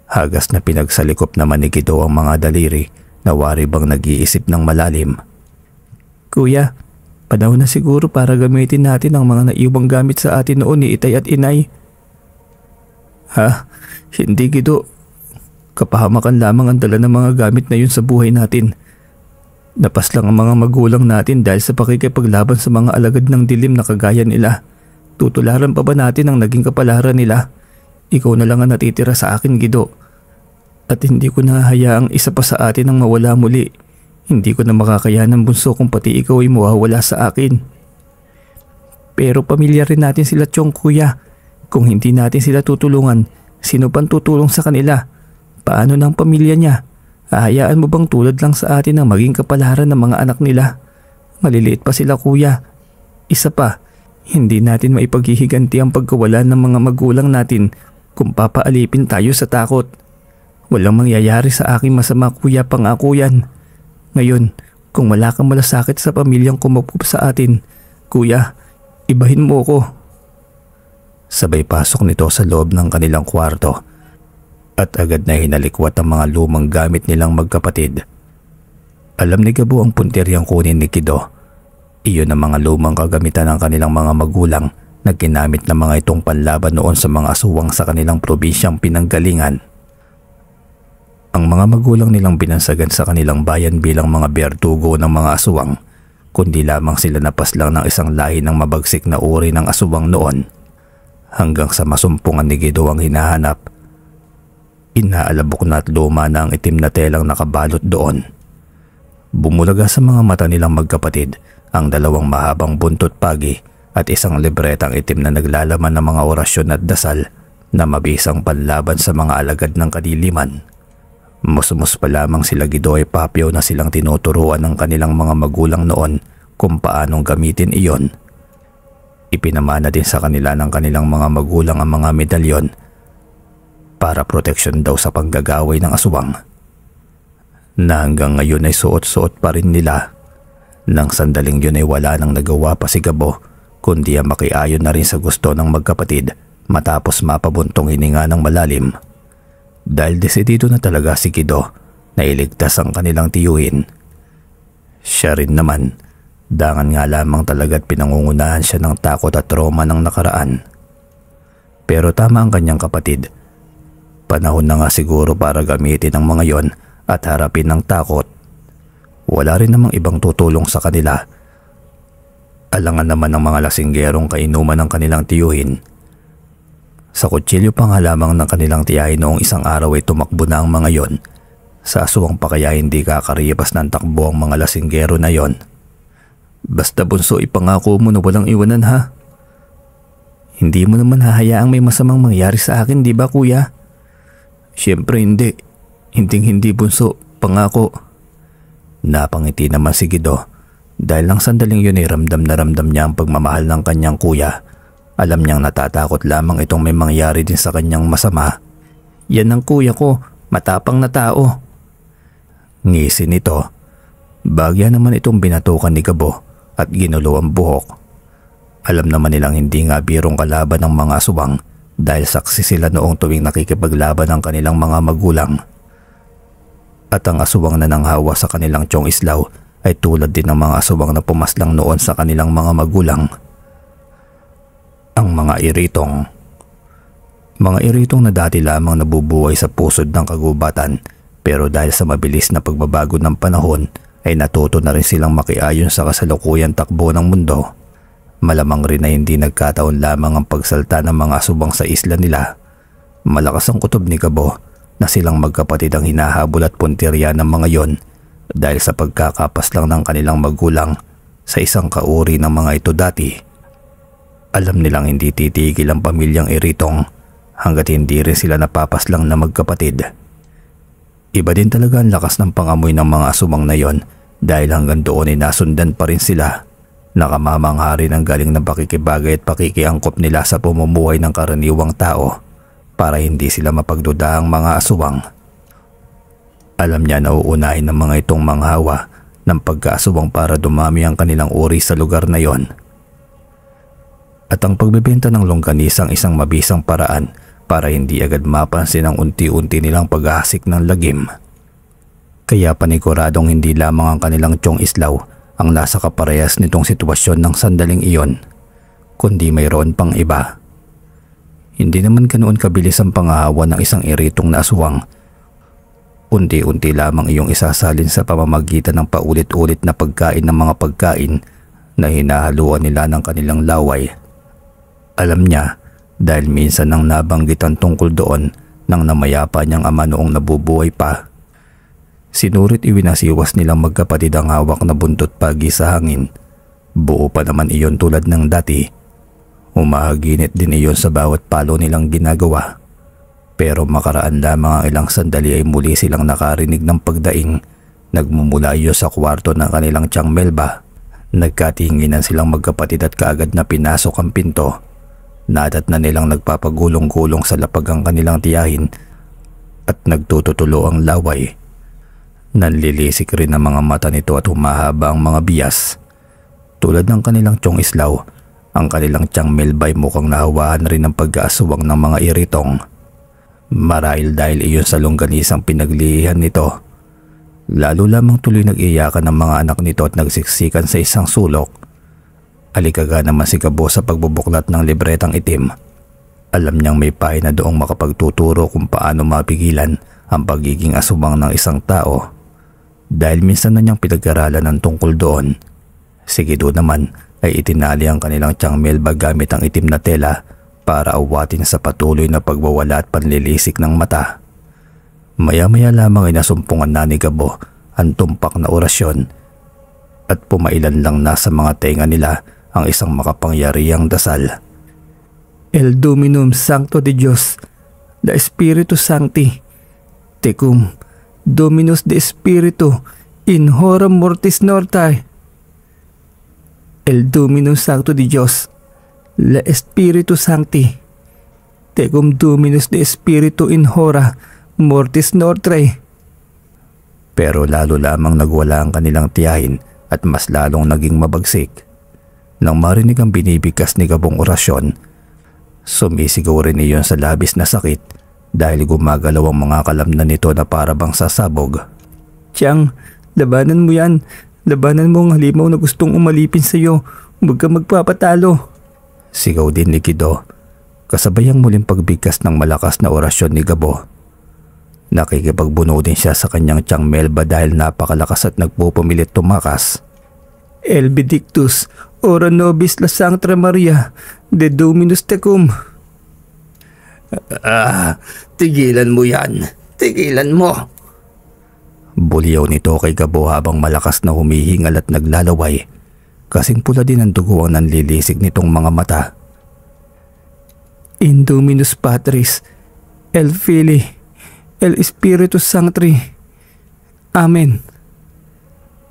Hagas na pinagsalikop naman ni Guido ang mga daliri na wari bang nag-iisip ng malalim. Kuya, panahon na siguro para gamitin natin ang mga naiwang gamit sa atin noon ni itay at inay. Ha? Hindi, Guido. Kapahamakan lamang ang dala ng mga gamit na yun sa buhay natin. Napaslang ang mga magulang natin dahil sa pakikipaglaban sa mga alagad ng dilim na kagaya nila. Tutularan pa ba natin ang naging kapalaran nila? Ikaw na lang ang natitira sa akin, Guido. At hindi ko nahahayaang isa pa sa atin ang mawala muli. Hindi ko na makakayanan, bunso, kung pati ikaw ay mawawala sa akin. Pero pamilya rin natin sila, Chong, kuya. Kung hindi natin sila tutulungan, sino pang tutulong sa kanila? Paano ng pamilya niya? Hahayaan mo bang tulad lang sa atin ang maging kapalaran ng mga anak nila? Maliliit pa sila kuya. Isa pa, hindi natin maipaghihiganti ang pagkawala ng mga magulang natin kung papaalipin tayo sa takot. Walang mangyayari sa aking masama kuya, pangako yan. Ngayon, kung wala kang malasakit sa pamilyang kumukup sa atin, kuya, ibahin mo ko. Sabay pasok nito sa loob ng kanilang kwarto at agad na hinalikwat ang mga lumang gamit nilang magkapatid. Alam ni Gabo ang punteryang kunin ni Kido. Iyon ang mga lumang kagamitan ng kanilang mga magulang na ginamit ng mga itong panlaban noon sa mga aswang sa kanilang probinsyang pinanggalingan. Ang mga magulang nilang binansagan sa kanilang bayan bilang mga bertugo ng mga aswang, kundi lamang sila napaslang ng isang lahi ng mabagsik na uri ng aswang noon. Hanggang sa masumpungan ni Guido ang hinahanap, inaalabok na at luma na ang itim na telang nakabalot doon. Bumulaga sa mga mata nilang magkapatid ang dalawang mahabang buntot pagi at isang libretang itim na naglalaman ng mga orasyon at dasal na mabisang panlaban sa mga alagad ng kadiliman. Musmus pa lamang sila Guido ay papyaw na silang tinuturuan ng kanilang mga magulang noon kung paanong gamitin iyon. Ipinamana din sa kanila ng kanilang mga magulang ang mga medalyon para proteksyon daw sa panggagaway ng aswang, na hanggang ngayon ay suot-suot pa rin nila. Nang sandaling yun ay wala nang nagawa pa si Gabo kundi ang makiayon na rin sa gusto ng magkapatid matapos mapabuntong hininga ng malalim. Dahil desidido na talaga si Guido na iligtas ang kanilang tiyuhin. Siya rin naman, dangan nga lamang talaga't pinangungunahan siya ng takot at trauma ng nakaraan. Pero tama ang kanyang kapatid. Panahon na nga siguro para gamitin ang mga yon at harapin ng takot. Wala rin namang ibang tutulong sa kanila. Alangan naman ng mga lasinggerong kainuman ng kanilang tiyuhin. Sa kutsilyo pa nga lamang ng kanilang tiyahin noong isang araw ay tumakbo na ang mga yon. Sa aswang pa kaya hindi kakaripas ng takbo ang mga lasinggero na yon. Basta bunso, ipangako mo na walang iwanan ha. Hindi mo naman hahayaang may masamang mangyari sa akin, di ba kuya? Siyempre hindi. Hinding-hindi bunso, pangako. Napangiti naman si Guido dahil lang sandaling yun ay ramdam na ramdam niya ang pagmamahal ng kanyang kuya. Alam niyang natatakot lamang itong may mangyari din sa kanyang masama. Yan ang kuya ko, matapang na tao. Ngisi nito. Bagya naman itong binatukan ni Gabo at ginulo ang buhok. Alam naman nilang hindi nga birong kalaban ng mga aswang dahil saksi sila noong tuwing nakikipaglaban ng kanilang mga magulang. At ang aswang na nanghawa sa kanilang tiyong islaw ay tulad din ng mga aswang na pumaslang noon sa kanilang mga magulang. Ang mga iritong. Mga iritong na dati lamang nabubuhay sa pusod ng kagubatan, pero dahil sa mabilis na pagbabago ng panahon ay natuto na rin silang makiayon sa kasalukuyang takbo ng mundo. Malamang rin na hindi nagkataon lamang ang pagsalta ng mga aswang sa isla nila. Malakas ang kutob ni Gabo na silang magkapatid ang hinahabol at puntirya ng mga yon dahil sa pagkakapas lang ng kanilang magulang sa isang kauri ng mga ito dati. Alam nilang hindi titigil ang pamilyang iritong hanggat hindi rin sila napapaslang na magkapatid. Iba din talaga ang lakas ng pangamoy ng mga aswang na yon dahil hanggang doon ay nasundan pa rin sila. Nakamamangha rin ang galing ng pakikibagay at pakikiangkop nila sa pamumuhay ng karaniwang tao para hindi sila mapagduda ang mga aswang. Alam niya na uunahin ng mga itong manghawa ng pagkaaswang para dumami ang kanilang uri sa lugar na yon. At ang pagbebenta ng longganisa ang isang mabisang paraan para hindi agad mapansin ang unti-unti nilang paghahasik ng lagim. Kaya paniguradong hindi lamang ang kanilang tiyong islaw ang nasa kaparehas nitong sitwasyon ng sandaling iyon, kundi mayroon pang iba. Hindi naman ganoon kabilis ang pangahawa ng isang iritong na aswang. Unti-unti lamang iyong isasalin sa pamamagitan ng paulit-ulit na pagkain ng mga pagkain na hinahaluan nila ng kanilang laway. Alam niya dahil minsan nang nabanggitan tungkol doon ng namayapa niyang ama noong nabubuhay pa. Sinurit iwinasiwas nilang magkapatid ang hawak na buntot pagi sa hangin. Buo pa naman iyon tulad ng dati. Umahaginit din iyon sa bawat palo nilang ginagawa. Pero makaraan lamang ang ilang sandali ay muli silang nakarinig ng pagdaing. Nagmumula iyo sa kwarto ng kanilang tiyang Melba. Nagkatinginan silang magkapatid at kaagad na pinasok ang pinto. Nadat na nilang nagpapagulong-gulong sa lapag ang kanilang tiyahin at nagtututulo ang laway. Nanlilisik rin ang mga mata nito at humahaba ang mga bias. Tulad ng kanilang tiyong Islaw, ang kanilang tiyang Melba ay mukhang nahawahan rin ng pag-aaswang ng mga iritong. Marahil dahil iyon sa longganisang pinaglihihan nito. Lalo lamang tuloy nag-iyakan ng mga anak nito at nagsiksikan sa isang sulok. Alikaga naman si Gabo sa pagbubuklat ng libretang itim. Alam niyang may pahina doong makapagtuturo kung paano mapigilan ang pagiging asumang ng isang tao. Dahil minsan na niyang pinag-aralan ng tungkol doon. Si Guido naman ay itinali ang kanilang tiyang Melba gamit ang itim na tela para awatin sa patuloy na pagwawala at panlilisik ng mata. Maya-maya lamang ay nasumpungan na ni Gabo ang tumpak na orasyon at pumailan lang na sa mga tenga nila ang isang makapangyarihang dasal. El Dominum Sancto de Dios, the Spiritus Sancti, Tecum, Dominus de Spiritu, in hora mortis nortae. El Dominum Sancto de Dios, la Spiritus Sancti, Tecum Dominus de Spiritu in hora mortis nortae. Pero lalo lamang nagwala ang kanilang tiyahin at mas lalong naging mabagsik. Nang marinig ang binibigkas ni Gabong orasyon, sumisigaw rin iyon sa labis na sakit dahil gumagalaw ang mga kalamnan nito na parabang sasabog. Tiyang, labanan mo yan. Labanan mo ang halimaw na gustong umalipin sa iyo. Huwag ka magpapatalo. Sigaw din ni Guido, kasabay ang muling pagbigkas ng malakas na orasyon ni Gabo. Nakikipagbuno din siya sa kanyang tiyang Melba dahil napakalakas at nagpupumilit tumakas. El Benedictus, ora nobis la Sancta Maria, de Dominus Tecum. Tigilan mo yan. Tigilan mo. Buliyaw nito kay Gabo habang malakas na humihingal at naglalaway. Kasing pula din ang dugo ang nanlilisik nitong mga mata. In Dominus Patris, El Filii, El Spiritus Sancti. Amen.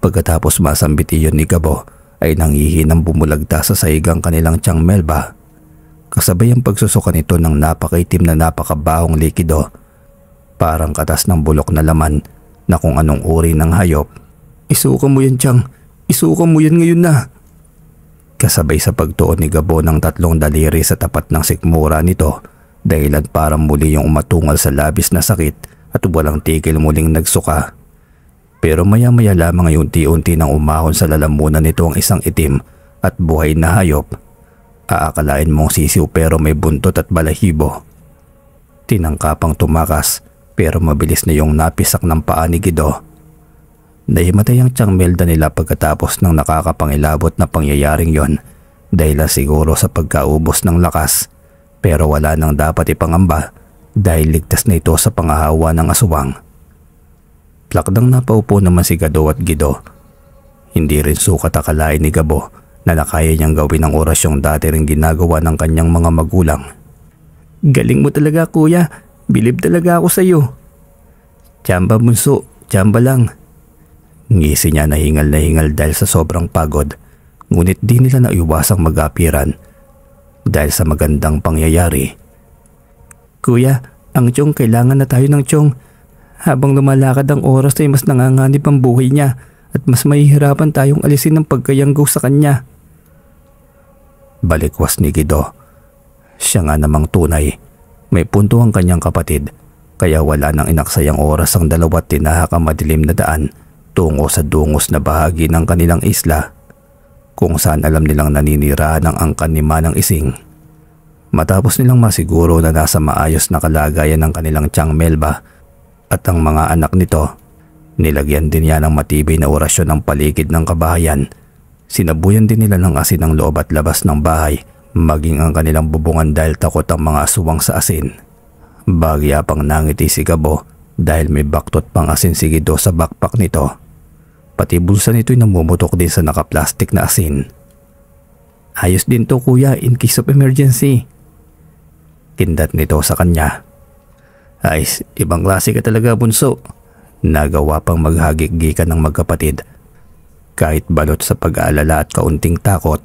Pagkatapos masambit iyon ni Gabo ay nanghihinang bumulagta sa saigang kanilang tiyang Melba. Kasabay ang pagsusuka nito ng napakaitim na napakabahong likido. Parang katas ng bulok na laman na kung anong uri ng hayop. Isuka mo yan, tiyang. Isuka mo yan ngayon na. Kasabay sa pagtuon ni Gabo ng 3 daliri sa tapat ng sikmura nito, dahilan parang muli yung umatungal sa labis na sakit at walang tigil muling nagsuka. Pero maya-maya lamang ay unti-unti nang umahon sa lalamunan nito ang isang itim at buhay na hayop. Aakalain mong sisiw pero may buntot at balahibo. Tinangkapang tumakas pero mabilis na yung napisak ng paa ni Guido. Nahimatay ang tiyang Melda nila pagkatapos ng nakakapangilabot na pangyayaring yon dahilan siguro sa pagkaubos ng lakas. Pero wala nang dapat ipangamba dahil ligtas na ito sa pangahawa ng aswang. Plakdang napaupo naman si Gado at Guido. Hindi rin sukat akalain ni Gabo na nakaya niyang gawin ang orasyong dati rin ginagawa ng kanyang mga magulang. Galing mo talaga, kuya. Bilib talaga ako sa iyo. Tiyamba bunso, tiyamba lang. Ngisi niya na hingal dahil sa sobrang pagod. Ngunit di nila naiwasang mag-apiran dahil sa magandang pangyayari. Kuya, ang tiyong kailangan na tayo ng tiyong. Habang lumalakad ang oras ay mas nanganganib ang buhay niya at mas mahihirapan tayong alisin ng pagkayanggaw sa kanya. Balikwas ni Guido. Siya nga namang tunay. May punto ang kanyang kapatid kaya wala nang inaksayang oras ang dalawa't tinahak ang madilim na daan tungo sa dungos na bahagi ng kanilang isla kung saan alam nilang naninirahan ang angkan ni Manang Ising. Matapos nilang masiguro na nasa maayos na kalagayan ng kanilang tiyang Melba at ang mga anak nito, nilagyan din niya ng matibay na orasyon ng paligid ng kabahayan. Sinabuyan din nila ng asin ang loob at labas ng bahay, maging ang kanilang bubungan dahil takot ang mga aswang sa asin. Bagya pang nangiti si Gabo dahil may baktot pang asin si Guido sa backpack nito. Pati bulsa nito'y namumutok din sa nakaplastik na asin. Ayos din to, kuya, in case of emergency. Kindat nito sa kanya. Ay, ibang klase ka talaga, bunso. Nagawa pang maghagik-gikan ng magkapatid. Kahit balot sa pag-aalala at kaunting takot.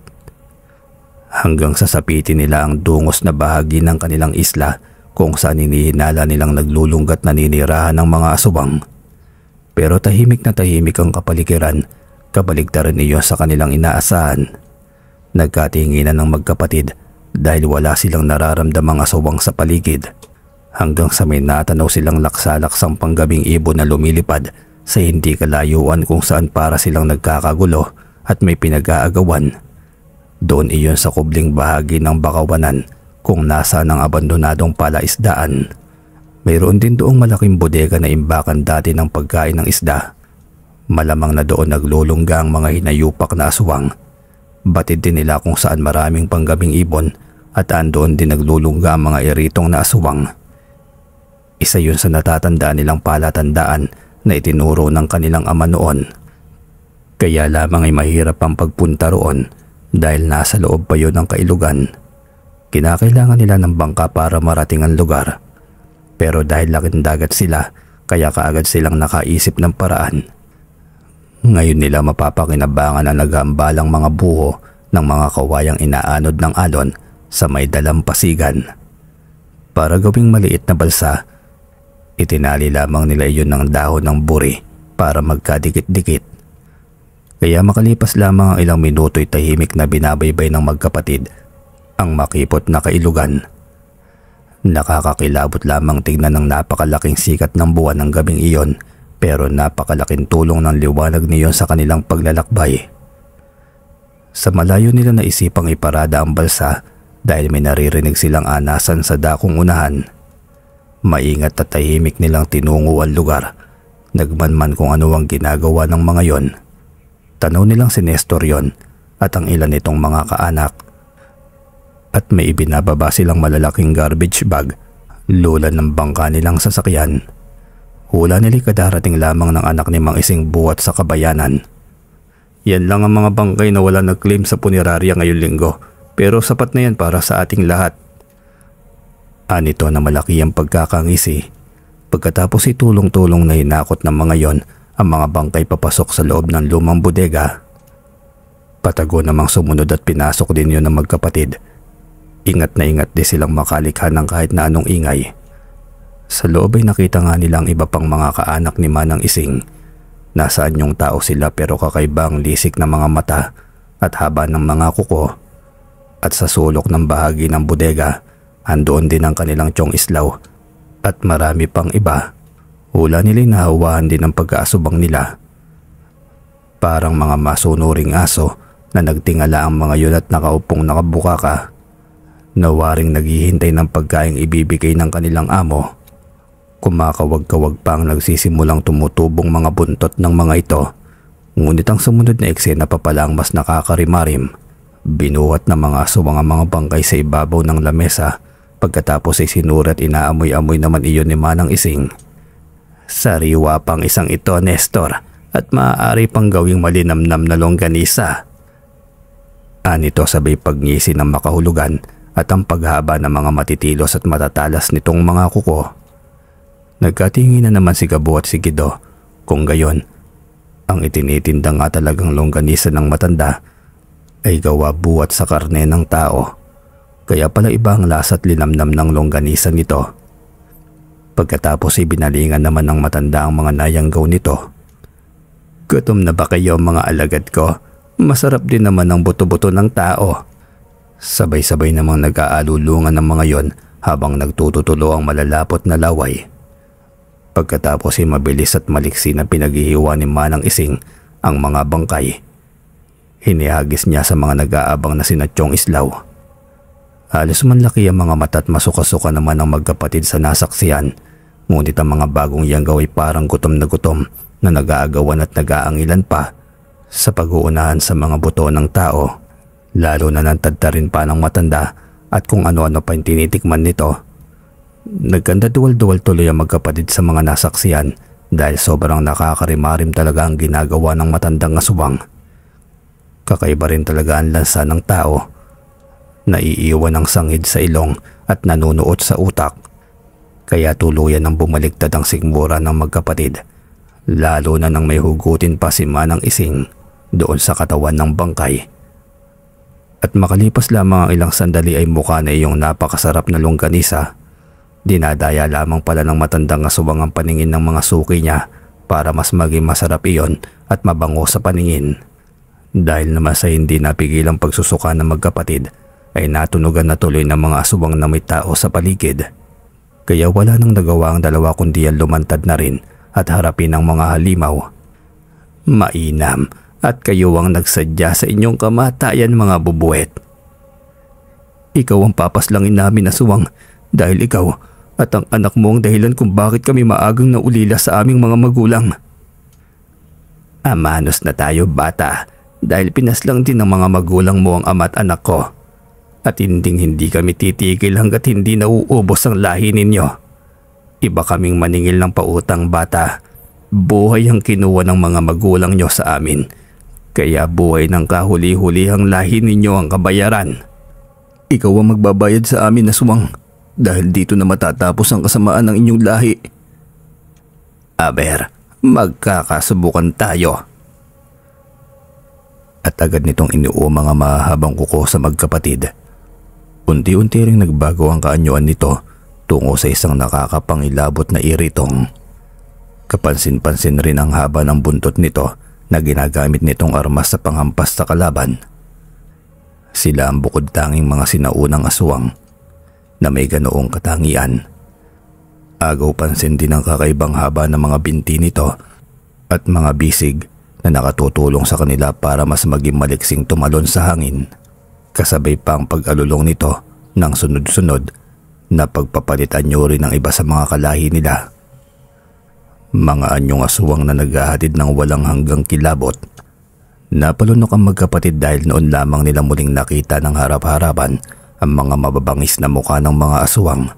Hanggang sa sapitin nila ang dungos na bahagi ng kanilang isla kung saan inihinala nilang naglulunggat na ninirahan ng mga aswang. Pero tahimik na tahimik ang kapaligiran, kabaligtaran niyo sa kanilang inaasahan. Nagkatinginan ng magkapatid dahil wala silang nararamdamang aswang sa paligid. Hanggang sa may natanaw silang laksalaksang panggabing ibon na lumilipad sa hindi kalayuan kung saan para silang nagkakagulo at may pinag-aagawan. Doon iyon sa kubling bahagi ng bakawanan kung nasaan ang abandonadong palaisdaan. Mayroon din doong malaking bodega na imbakan dati ng pagkain ng isda. Malamang na doon naglulungga ang mga hinayupak na aswang. Batid din nila kung saan maraming panggabing ibon at andoon din naglulungga ang mga iritong na aswang. Isa yun sa natatandaan nilang palatandaan na itinuro ng kanilang ama noon. Kaya lamang ay mahirap ang pagpunta roon dahil nasa loob pa yun ng kailugan. Kinakailangan nila ng bangka para marating ang lugar. Pero dahil laking dagat sila, kaya kaagad silang nakaisip ng paraan. Ngayon nila mapapakinabangan ang naghambalang mga buho ng mga kawayang inaanod ng alon sa may dalampasigan. Para gawing maliit na balsa, itinali lamang nila iyon ng dahon ng buri para magkadikit-dikit. Kaya makalipas lamang ang ilang minuto'y tahimik na binabaybay ng magkapatid ang makipot na kailugan. Nakakakilabot lamang tingnan ng napakalaking sikat ng buwan ng gabing iyon, pero napakalaking tulong ng liwanag niyon sa kanilang paglalakbay. Sa malayo nila naisipang iparada ang balsa dahil may naririnig silang anasan sa dakong unahan. Maingat at tahimik nilang tinungo ang lugar, nagmanman kung ano ang ginagawa ng mga yon. Tanaw nilang si Nestor yon at ang ilan nitong mga kaanak. At may ibinababa silang malalaking garbage bag, lulan ng bangka nilang sasakyan. Hula nila kadarating lamang ng anak ni Mang Ising buhat sa kabayanan. Yan lang ang mga bangkay na wala nag-claim sa punerarya ngayong linggo, pero sapat na yan para sa ating lahat. Anito na malaki ang pagkakangisi. Pagkatapos itulong-tulong na hinakot ng mga yon ang mga bangkay papasok sa loob ng lumang bodega. Patago namang sumunod at pinasok din yun ng magkapatid. Ingat na ingat din silang makalikha ng kahit na anong ingay. Sa loob ay nakita nga nilang iba pang mga kaanak ni Manang Ising. Nasaan yung tao sila pero kakaiba ang lisik ng mga mata at haba ng mga kuko. At sa sulok ng bahagi ng bodega, andoon din ang kanilang tiyong islaw at marami pang iba. Hula nila'y nahawahan din ang pagkaasubang nila. Parang mga masunuring aso na nagtingala ang mga yun at nakaupong nakabukaka. Nawaring naghihintay ng pagkaing ibibigay ng kanilang amo. Kumakawag-kawag pa ang nagsisimulang tumutubong mga buntot ng mga ito. Ngunit ang sumunod na eksena pa pala ang mas nakakarimarim. Binuhat ng mga aswang ang mga bangkay sa ibabaw ng lamesa. Pagkatapos ay sinura at inaamoy-amoy naman iyon ni Manang Ising. Sariwa pang isang ito, Nestor, at maaari pang gawing malinamnam na longganisa. Anito sabay pagngisi ng makahulugan at ang paghaba ng mga matitilos at matatalas nitong mga kuko. Nagkatingin na naman si Gabo at si Gido. Kung gayon, ang itinitinda nga talagang longganisa ng matanda ay gawa buwat sa karne ng tao. Kaya pala iba ang lasa at linamnam ng longganisa nito. Pagkatapos ay binalingan naman ng matanda ang mga nayanggaw nito. Gutom na ba kayo mga alagad ko? Masarap din naman ang buto-buto ng tao. Sabay-sabay namang nag-aalulungan ng mga yon habang nagtututulo ang malalapot na laway. Pagkatapos ay mabilis at maliksi na pinaghihiwa ni Manang Ising ang mga bangkay. Hinihagis niya sa mga nag-aabang na sina Tiyong Islaw. Halos manlaki ang mga mata at masuka-suka naman ang magkapatid sa nasaksihan. Ngunit ang mga bagong yanggaw ay parang gutom na nag-aagawan at nag-aangilan pa sa pag-uunahan sa mga buto ng tao. Lalo na nantadta rin pa ng matanda at kung ano-ano pa yung tinitikman nito. Nagkanda duwal-duwal tuloy ang magkapatid sa mga nasaksihan dahil sobrang nakakarimarim talaga ang ginagawa ng matandang aswang. Kakaiba rin talaga ang lansa ng tao. Naiiwan ang sangid sa ilong at nanunuot sa utak. Kaya tuluyan ang bumaligtad ang sikmura ng magkapatid, lalo na nang may hugutin pa si Manang Ising doon sa katawan ng bangkay. At makalipas lamang ang ilang sandali ay mukha na iyong napakasarap na longganisa. Dinadaya lamang pala ng matandang aswang ang paningin ng mga suki niya para mas maging masarap iyon at mabango sa paningin. Dahil naman sa hindi napigilang pagsusuka ng magkapatid ay natunugan na tuloy ng mga aswang na may tao sa paligid. Kaya wala nang nagawa ang dalawa kundi ang lumantad na rin at harapin ang mga halimaw. Mainam at kayo ang nagsadya sa inyong kamatayan, mga bubuet. Ikaw ang papaslangin namin, aswang, dahil ikaw at ang anak mo ang dahilan kung bakit kami maagang naulila sa aming mga magulang. Amanos na tayo, bata, dahil pinaslang din ng mga magulang mo ang ama at anak ko. At hindi kami titigil hanggat hindi nauubos ang lahi ninyo. Iba kaming maningil ng pautang, bata. Buhay ang kinuha ng mga magulang nyo sa amin. Kaya buhay ng kahuli-hulihang lahi ninyo ang kabayaran. Ikaw ang magbabayad sa amin, aswang, dahil dito na matatapos ang kasamaan ng inyong lahi. Aber, magkakasubukan tayo. At agad nitong inuo mga mahabang kuko sa magkapatid. Unti-unti ring nagbago ang kaanyuan nito tungo sa isang nakakapangilabot na iritong. Kapansin-pansin rin ang haba ng buntot nito na ginagamit nitong armas sa panghampas sa kalaban. Sila ang bukod tanging mga sinaunang aswang na may ganoong katangian. Agaw pansin din ang kakaibang haba ng mga binti nito at mga bisig na nakatutulong sa kanila para mas maging maliksing tumalon sa hangin. Kasabay pa ang pag-alulong nito ng sunod-sunod na pagpapalitan nyo rin ng iba sa mga kalahi nila. Mga anyong aswang na naghahatid ng walang hanggang kilabot. Napalunok ang magkapatid dahil noon lamang nila muling nakita ng harap-harapan ang mga mababangis na mukha ng mga aswang.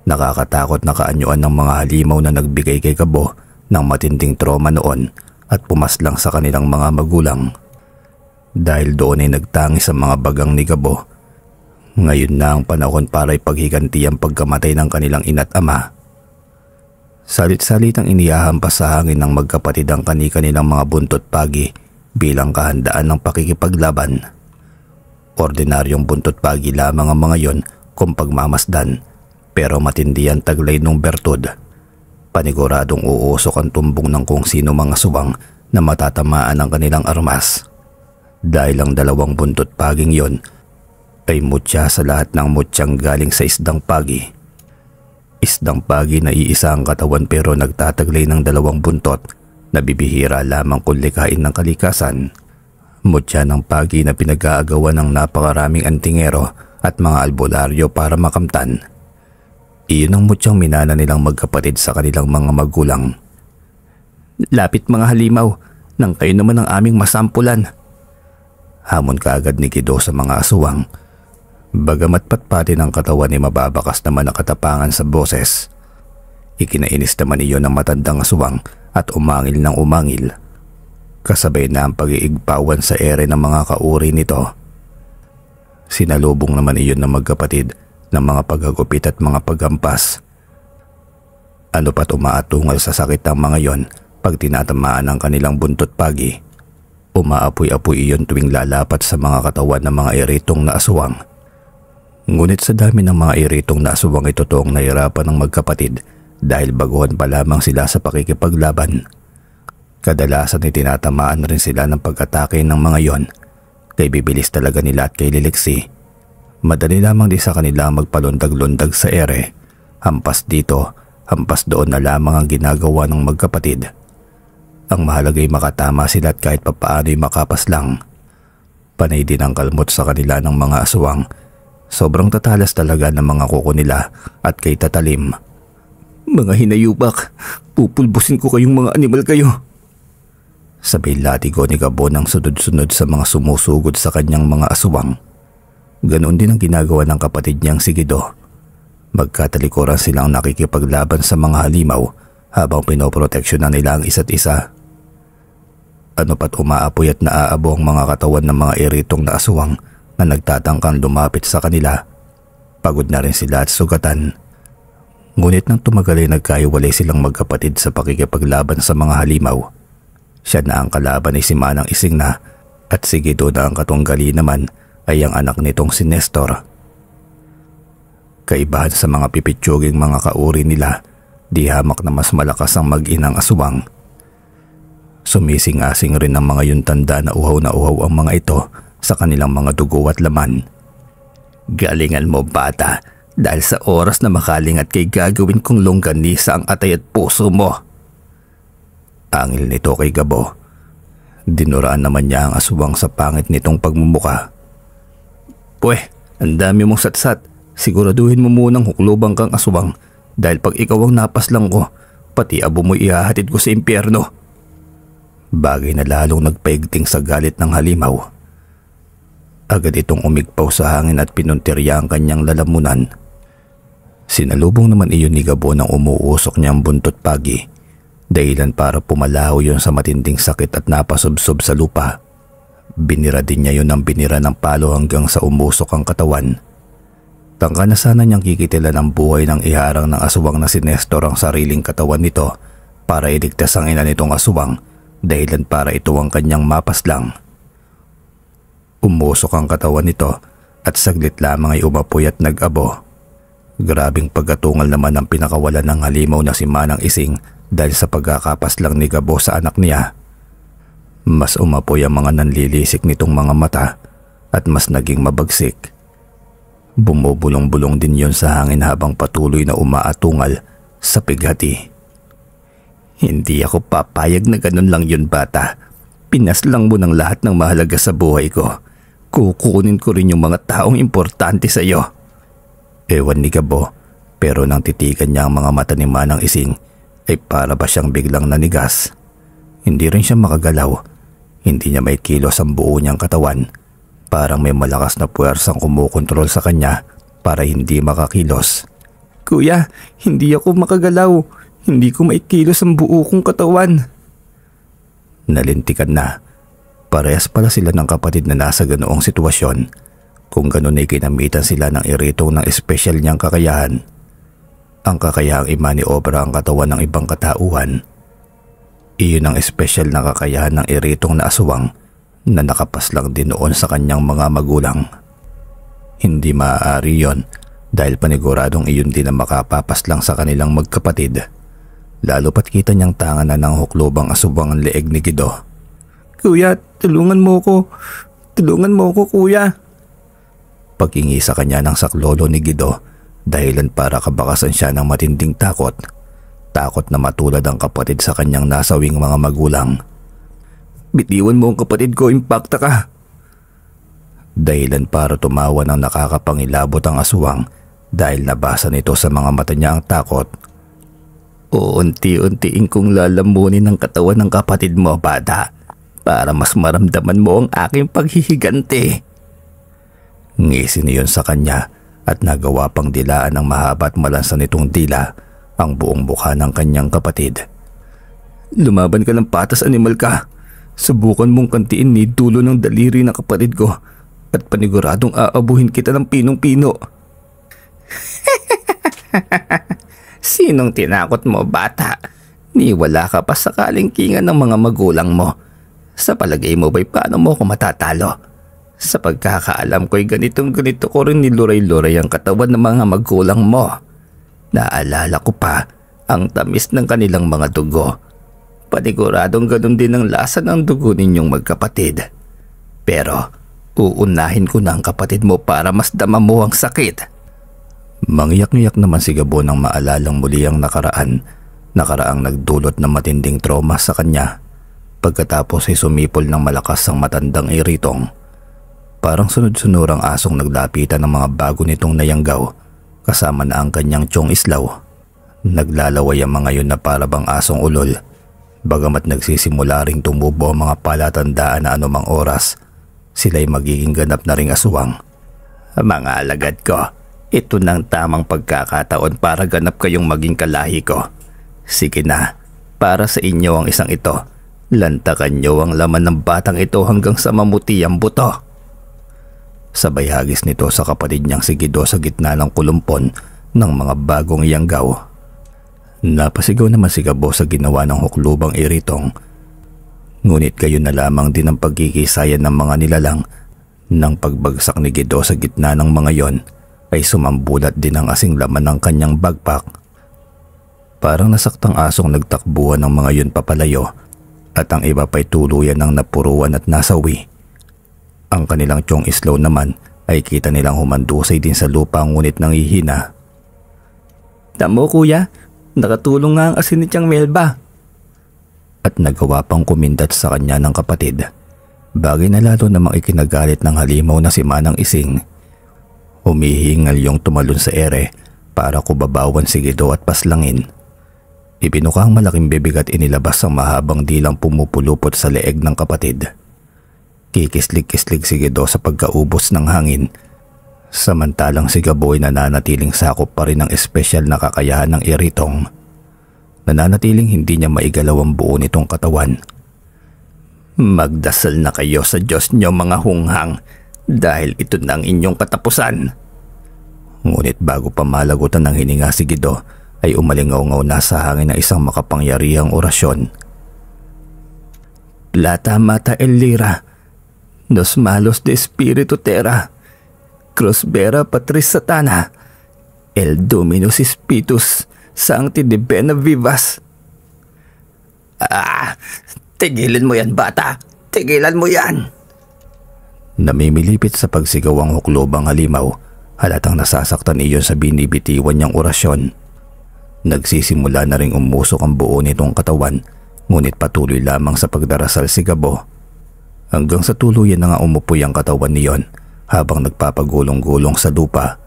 Nakakatakot na kaanyuan ng mga halimaw na nagbigay kay Gabo ng matinding trauma noon at pumaslang sa kanilang mga magulang. Dahil doon ay nagtangis ang mga bagang ni Gabo. Ngayon na ang panahon para ipaghiganti ang pagkamatay ng kanilang ina't ama. Salit-salit ang inihahampas sa hangin ng magkapatid ang kani-kanilang mga buntot pagi bilang kahandaan ng pakikipaglaban. Ordinaryong buntot pagi lamang ang mga yon kung pagmamasdan, pero matindi ang taglay ng bertud. Paniguradong uusok ang tumbong ng kung sino mga aswang na matatamaan ang kanilang armas. Dahil ang dalawang buntot paging yon ay mutya sa lahat ng mutyang galing sa isdang pagi. Isdang pagi na iisa ang katawan pero nagtataglay ng dalawang buntot na bibihira lamang kung likhain ng kalikasan. Mutya ng pagi na pinag-aagawan ng napakaraming antingero at mga albularyo para makamtan. Iyon ang mutyang minana nilang magkapatid sa kanilang mga magulang. Lapit mga halimaw, nang kayo naman ang aming masampulan. Hamon kaagad ni Kido sa mga aswang. Bagamat patpati ng katawan ay mababakas naman ang katapangan sa boses. Ikinainis naman iyon ng matandang aswang at umangil ng umangil. Kasabay na ang pag-iigpawan sa ere ng mga kauri nito. Sinalubong naman iyon ng magkapatid ng mga paghagupit at mga paghampas. Ano pat umaatungal sa sakit ng mga yon pag tinatamaan ang kanilang buntot pagi. Umaapoy-apoy iyon tuwing lalapat sa mga katawan ng mga iritong na aswang. Ngunit sa dami ng mga iritong na aswang ay totoong nahirapan ng magkapatid dahil baguhan pa lamang sila sa pakikipaglaban. Kadalasan ay tinatamaan rin sila ng pag-atake ng mga yon. Kay bibilis talaga nila at kay liliksi. Madali lamang din sa kanila magpalundag-lundag sa ere. Hampas dito, hampas doon na lamang ang ginagawa ng magkapatid. Ang mahalagay makatama sila at kahit papaano'y makapas lang. Panay din ang kalmot sa kanila ng mga aswang. Sobrang tatalas talaga ng mga kuko nila at kay tatalim. Mga hinayubak, pupulbusin ko kayong mga animal kayo. Sabay latigo ni Gabo ng sunod-sunod sa mga sumusugod sa kanyang mga aswang. Ganoon din ang ginagawa ng kapatid niyang si Gido. Magkatalikuran silang nakikipaglaban sa mga halimaw habang pinoproteksyonan nila ang isa't isa. Ano pat umaapoy at naaabo ang mga katawan ng mga iritong na aswang na nagtatangkang lumapit sa kanila. Pagod na rin sila at sugatan. Ngunit nang tumagal ay nagkahiwalay silang magkapatid sa pakikipaglaban sa mga halimaw. Siya na ang kalaban ay si Manang Ising na, at si Guido na ang katunggali naman ay ang anak nitong si Nestor. Kaibahan sa mga pipitsuging mga kauri nila, di hamak na mas malakas ang mag-inang aswang. Sumising-asing rin ang mga yuntanda na uhaw ang mga ito sa kanilang mga dugo at laman. Galingan mo bata, dahil sa oras na makalingat kay gagawin kong longganisa ang atay at puso mo. Angil nito kay Gabo. Dinuraan naman niya ang aswang sa pangit nitong pagmumuka. Pweh, ang dami mong satsat. Siguraduhin mo munang huklubang kang aswang dahil pag ikaw ang napaslang ko, pati abo mo ihahatid ko sa impyerno. Bagay na lalong nagpaigting sa galit ng halimaw. Agad itong umigpaw sa hangin at pinuntirya ang kanyang lalamunan. Sinalubong naman iyon ni Gabo ng umuusok niyang buntot pagi, dahilan para pumalaho yun sa matinding sakit at napasubsob sa lupa. Binira din niya yun ng binira ng palo hanggang sa umusok ang katawan. Tangka na sana niyang kikitilan ang buhay ng iharang ng aswang na si Nestor ang sariling katawan nito para iligtas ang ina nitong aswang, dahilan para ito ang kanyang mapaslang. Umusok ang katawan nito at saglit lamang ay umapoy at nag-abo. Grabing pagkatungal naman ang pinakawalan ng halimaw na si Manang Ising dahil sa pagkakapaslang ni Gabo sa anak niya. Mas umapoy ang mga nanlilisik nitong mga mata at mas naging mabagsik. Bumubulong-bulong din yon sa hangin habang patuloy na umaatungal sa pighati. Hindi ako papayag na ganun lang yun bata. Pinaslang mo ng lahat ng mahalaga sa buhay ko. Kukunin ko rin yung mga taong importante sa iyo. Ewan ni Gabo, pero nang titigan niya ang mga mata ni Manang Ising ay para ba siyang biglang nanigas. Hindi rin siya makagalaw. Hindi niya may kilos ang buo niyang katawan. Parang may malakas na puwersang kumukontrol sa kanya para hindi makakilos. Kuya, hindi ako makagalaw. Hindi ko maikilos ang buo kong katawan. Nalintikan na. Parehas pala sila ng kapatid na nasa ganoong sitwasyon. Kung ganun ay kinamitan sila ng iritong ng espesyal niyang kakayahan. Ang kakayahang imaniobra ang katawan ng ibang katauhan. Iyon ang espesyal na kakayahan ng iritong na aswang na nakapaslang din noon sa kanyang mga magulang. Hindi maaari yon dahil paniguradong iyon din ang makapapaslang sa kanilang magkapatid. Lalo pat kita niyang tanga na ng huklobang aswang ang leeg ni Guido. Kuya, tulungan mo ko. Tulungan mo ko, kuya. Paghingi sa kanya ng saklolo ni Guido, dahilan para kabakasan siya ng matinding takot. Takot na matulad ang kapatid sa kanyang nasawing mga magulang. Bitiwan mo ang kapatid ko, impakta ka. Dahilan para tumawa ng nakakapangilabot ang aswang dahil nabasa nito sa mga mata niya ang takot. Uunti-untiin kong lalamunin ang katawan ng kapatid mo, bata, para mas maramdaman mo ang aking paghihiganti. Ngisi niyon sa kanya at nagawa pang dilaan ng mahaba at malansa nitong dila ang buong mukha ng kanyang kapatid. Lumaban ka ng patas, animal ka. Subukan mong kantiin ni dulo ng daliri ng kapatid ko at paniguradong aabuhin kita ng pinong-pino. Sinong tinakot mo, bata? Niwala ka pa sa kalingkingan ng mga magulang mo. Sa palagay mo ba'y paano mo ko matatalo? Sa pagkakaalam ko'y ganitong-ganito ko rin niluray-luray ang katawan ng mga magulang mo. Naalala ko pa ang tamis ng kanilang mga dugo. Paniguradong ganun din ang lasa ng dugo ninyong magkapatid. Pero uunahin ko na ang kapatid mo para mas dama mo ang sakit. Mangyak-ngyak naman si Gabo nang maalalang muli ang nakaraang nagdulot ng matinding trauma sa kanya. Pagkatapos ay sumipol ng malakas ang matandang iritong. Parang sunod-sunurang asong naglapitan ng mga bago nitong nayanggaw, kasama na ang kanyang tiyong islaw. Naglalaway ang mga yun na parabang asong ulol. Bagamat nagsisimula ring tumubo ang mga palatandaan na anumang oras, sila'y magiging ganap na ring aswang. Mga alagad ko, ito nang tamang pagkakataon para ganap kayong maging kalahi ko. Sige na, para sa inyo ang isang ito. Lantakan niyo ang laman ng batang ito hanggang sa mamuti ang buto. Sabay hagis nito sa kapatid niyang si Guido sa gitna ng kulumpon ng mga bagong iyanggaw. Napasigaw naman si Gabo sa ginawa ng huklubang iritong. Ngunit gayon na lamang din ang pagkikisayan ng mga nilalang. Nang pagbagsak ni Guido sa gitna ng mga yon ay sumambulat din ang asing laman ng kanyang backpack. Parang nasaktang asong nagtakbuhan ng mga yon papalayo at ang iba pa'y tuluyan ng napuruan at nasawi. Ang kanilang Chong Islaw naman ay kita nilang humandusay din sa lupa ngunit nangihina. Tamo kuya, nakatulong nga ang asin ni Tiyang Melba. At nagawa pang kumindat sa kanya ng kapatid. Bagay na lalo namang ikinagalit ng halimaw na si Manang Ising. Humihingal yung tumalon sa ere para kubabawan si Guido at paslangin. Ibinuka ang malaking bibig at inilabas ang mahabang dilang pumupulupot sa leeg ng kapatid. Kikislig-kislig si Guido sa pagkaubos ng hangin. Samantalang si Gabo ay nananatiling sakop pa rin ng espesyal na kakayahan ng iritong. Nananatiling hindi niya maigalaw ang buo nitong katawan. Magdasal na kayo sa Diyos niyo mga hunghang dahil ito na ang inyong katapusan. Ngunit bago pa malagutan ng hininga si Guido ay umalingaw-ngaw na sa hangin ng isang makapangyarihang orasyon. Plata mata el lira, nos malos de espiritu terra, cruz vera patris satana, el dominus spiritus sancti de bena vivas. Tigilan mo yan bata, tigilan mo yan. Namimilipit sa pagsigaw ang huklobang halimaw, halatang nasasaktan iyon sa binibitiwan niyang orasyon. Nagsisimula na ring umusok ang buo nitong katawan, ngunit patuloy lamang sa pagdarasal si Gabo. Hanggang sa tuluyan na nga umupoy ang katawan niyon habang nagpapagulong-gulong sa lupa.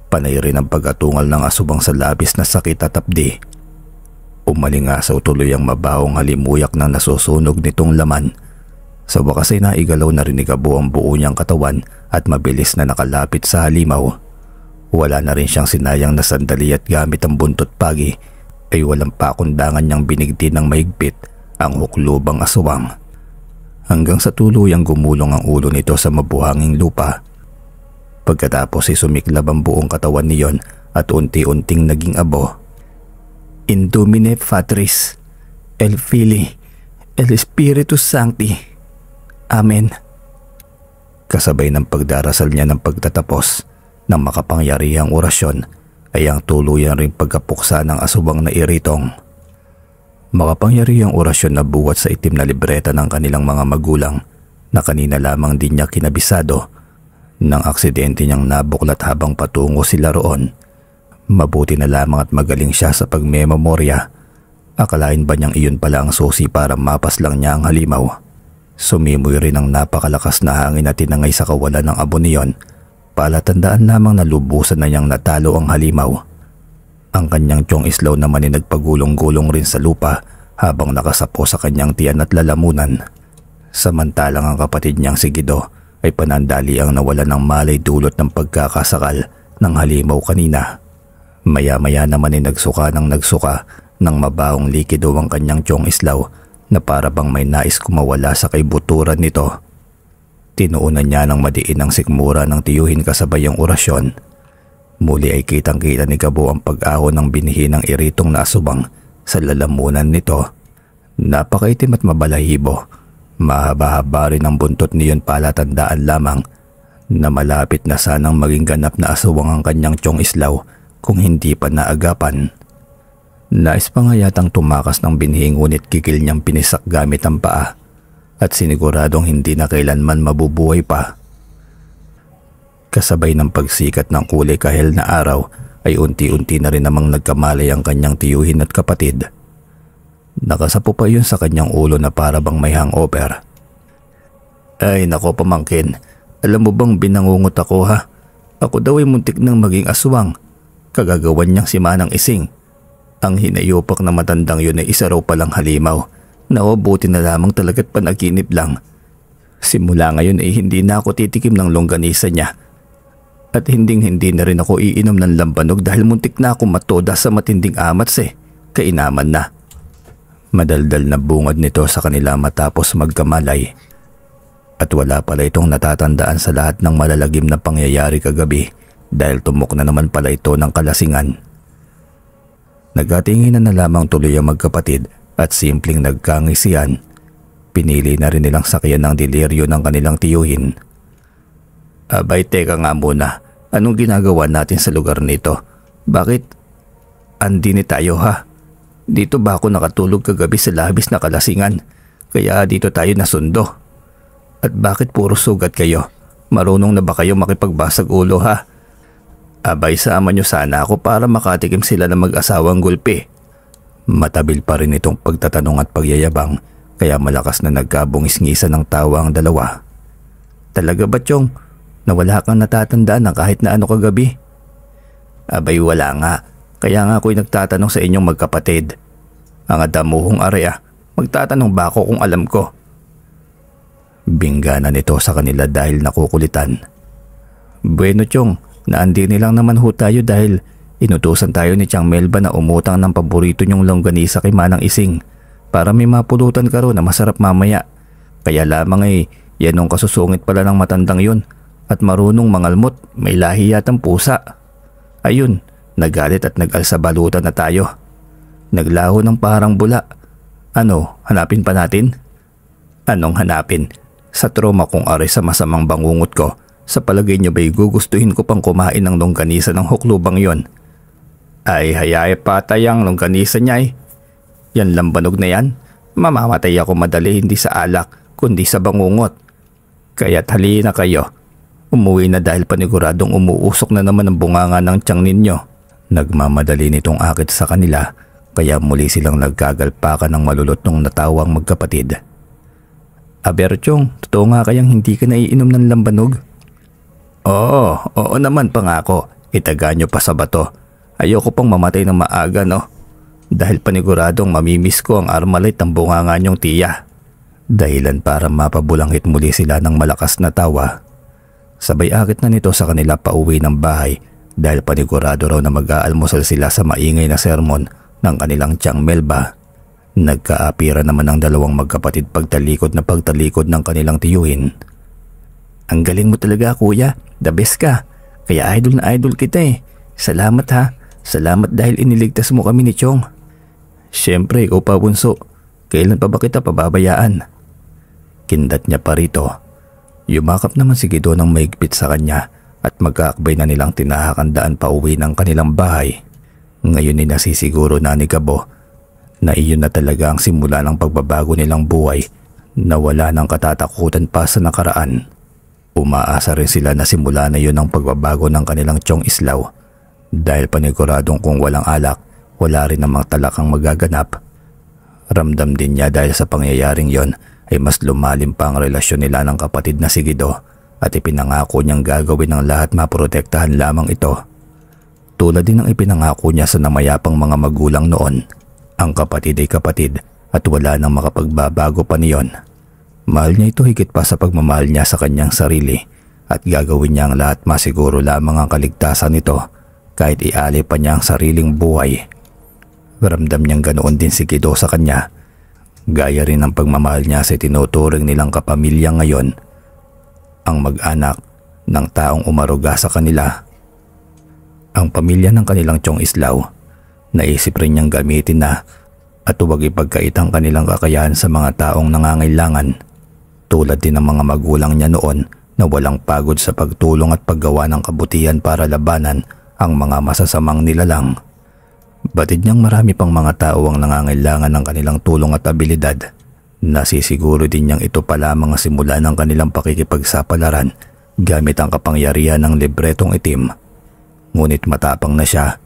Panay rin ang pag-atungal ng asubang sa labis na sakit at apdi. Umalingasaw tuloy ang mabahong halimuyak ng nasusunog nitong laman. Sa wakas ay naigalaw na rin ni Gabo ang buo niyang katawan at mabilis na nakalapit sa halimaw. Wala na rin siyang sinayang na sandali at gamit ang buntot pagi ay walang pakundangan niyang binigti ng mahigpit ang huklubang aswang. Hanggang sa tuluyang gumulong ang ulo nito sa mabuhanging lupa. Pagkatapos ay sumiklab ang buong katawan niyon at unti-unting naging abo. In Domine Patris, El Filii, El Spiritus Sancti. Amen. Kasabay ng pagdarasal niya ng pagtatapos ng makapangyarihang orasyon ay ang tuluyan ring pagkapuksa ng asubang na iritong. Makapangyarihang orasyon na buwat sa itim na libreta ng kanilang mga magulang na kanina lamang din niya kinabisado nang aksidente niyang nabuklat habang patungo sila roon. Mabuti na lamang at magaling siya sa pagmemorya. Akalain ba niyang iyon pala ang susi para mapas lang niya ang halimaw? Sumimoy rin ang napakalakas na hangin at tinangay sa kawalan ng abo niyon. Palatandaan lamang na lubusan na niyang natalo ang halimaw. Ang kanyang Chong Islaw naman ay nagpagulong-gulong rin sa lupa habang nakasapo sa kanyang tiyan at lalamunan. Samantalang ang kapatid niyang si Guido ay panandali ang nawala ng malay dulot ng pagkakasakal ng halimaw kanina. Maya-maya naman ay nagsuka ng mabahong likido ang kanyang Chong Islaw na para bang may nais kumawala sa kaibuturan nito. Tinuunan niya ng madiin ang sikmura ng tiyuhin kasabay ang orasyon. Muli ay kitang-kita ni Gabo ang pag-ahon ng binhi ng iritong na asubang sa lalamunan nito. Napakaitim at mabalahibo. Mahaba-haba rin ang buntot niyon, palatandaan lamang na malapit na sanang maging ganap na aswang ang kanyang Chong Islaw kung hindi pa naagapan. Nais pa nga yatang tumakas ng binhi ngunit kikil niyang pinisak gamit ang paa at siniguradong hindi na kailanman mabubuhay pa. Kasabay ng pagsikat ng kulay kahel na araw ay unti-unti na rin namang nagkamalay ang kanyang tiyuhin at kapatid. Nakasapo pa yun sa kanyang ulo na para bang may hangover. Ay nako pamangkin, alam mo bang binangungot ako ha? Ako daw ay muntik nang maging aswang. Kagagawan niyang si Manang Ising. Ang hinayupak na matandang yun ay isa raw palang halimaw. Buti na lamang talaga't panaginip lang. Simula ngayon ay hindi na ako titikim ng longganisa niya. At hinding-hindi na rin ako iinom ng lambanog dahil muntik na ako matoda sa matinding amats Kainaman na. Madaldal na bungad nito sa kanila matapos magkamalay. At wala pala itong natatandaan sa lahat ng malalagim na pangyayari kagabi dahil tumok na naman pala ito ng kalasingan. Nagkatinginan na lamang tuloy ang magkapatid at simpleng nagkangisian. Pinili na rin nilang sakyan ng deliryo ng kanilang tiyuhin. Abay, teka nga muna. Anong ginagawa natin sa lugar nito? Bakit andini tayo ha? Dito ba ako nakatulog kagabi sa labis na kalasingan? Kaya dito tayo nasundo. At bakit puro sugat kayo? Marunong na ba kayo makipagbasag ulo ha? Abay, sama nyo sana ako para makatikim sila ng mag-asawang gulpi. Matabil pa rin itong pagtatanong at pagyayabang, kaya malakas na nagkabungis-ngisan ng tawa ang dalawa. Talaga ba, Chong? Na wala kang natatandaan na kahit na ano kagabi? Abay, wala nga. Kaya nga ako'y nagtatanong sa inyong magkapatid. Ang adamuhong area, magtatanong ba ako kung alam ko? Bingganan nito sa kanila dahil nakukulitan. Bueno, Chong, naandi nilang naman ho tayo dahil inutusan tayo ni Chang Melba na umutang ng paborito niyong longganisa kay Manang Ising para may mapulutan ka ro na masarap mamaya. Kaya lamang yan ang kasusungit pala ng matandang yun at marunong mangalmot, may lahi yatang pusa. Ayun, nagalit at nag-alsabalutan na tayo. Naglaho ng parang bula. Ano, hanapin pa natin? Anong hanapin? Sa trauma kong aray sa masamang bangungot ko, sa palagay niyo ba'y gugustuhin ko pang kumain ng longganisa ng huklubang yon? Ay hayay patay ang longganisa niya eh. Yan lambanog na yan. Mamamatay ako madali hindi sa alak kundi sa bangungot. Kaya't halina kayo. Umuwi na dahil paniguradong umuusok na naman ang bunganga ng tiyan ninyo. Nagmamadali nitong akit sa kanila kaya muli silang nagkagalpakan ng malulutong natawang magkapatid. Aberchong, totoo nga kayang hindi ka naiinom ng lambanog? Oo naman pangako. Itaga nyo pa sa bato. Ayoko pang mamatay ng maaga no. Dahil paniguradong mamimiss ko ang Armalite ng bunganga nyong tiya. Dahilan para mapabulanghit muli sila ng malakas na tawa. Sabay akit na nito sa kanila pauwi ng bahay dahil panigurado raw na mag-aalmusal sila sa maingay na sermon ng kanilang Tiyang Melba. Nagkaapira naman ang dalawang magkapatid pagtalikod na pagtalikod ng kanilang tiyuhin. Ang galing mo talaga kuya, the best ka. Kaya idol na idol kita eh. Salamat ha, salamat dahil iniligtas mo kami ni Chong. Siyempre ikaw pa bunso, kailan pa ba kita pababayaan? Kindat niya pa rito. Yumakap naman si Guido ng maigpit sa kanya at magkaakbay na nilang tinahakan daan pa uwi ng kanilang bahay. Ngayon ay nasisiguro na ni Gabo na iyon na talaga ang simula ng pagbabago nilang buhay na wala ng katatakutan pa sa nakaraan. Umaasa rin sila na simula na iyon ang pagbabago ng kanilang Chong Islaw dahil paniguradong kung walang alak, wala rin namang talakang magaganap. Ramdam din niya dahil sa pangyayaring yon ay mas lumalim pa ang relasyon nila ng kapatid na si Guido at ipinangako niyang gagawin ng lahat maprotektahan lamang ito. Tulad din ng ipinangako niya sa namayapang mga magulang noon. Ang kapatid ay kapatid at wala nang makapagbabago pa niyon. Mahal niya ito higit pa sa pagmamahal niya sa kanyang sarili at gagawin niya ang lahat masiguro lamang ang kaligtasan nito kahit iali pa niya ang sariling buhay. Ramdam niyang ganoon din si Guido sa kanya. Gaya rin ng pagmamahal niya sa tinuturing nilang kapamilya ngayon, ang mag-anak ng taong umaruga sa kanila. Ang pamilya ng kanilang Chong Islaw, naisip rin niyang gamitin na at huwag ipagkait ang kanilang kakayahan sa mga taong nangangailangan. Tulad din ng mga magulang niya noon na walang pagod sa pagtulong at paggawa ng kabutihan para labanan ang mga masasamang nilalang. Batid niyang marami pang mga tao ang nangangailangan ng kanilang tulong at abilidad. Nasisiguro din niyang ito pa lamang ang simula ng kanilang pakikipagsapalaran gamit ang kapangyarihan ng libretong itim. Ngunit matapang na siya.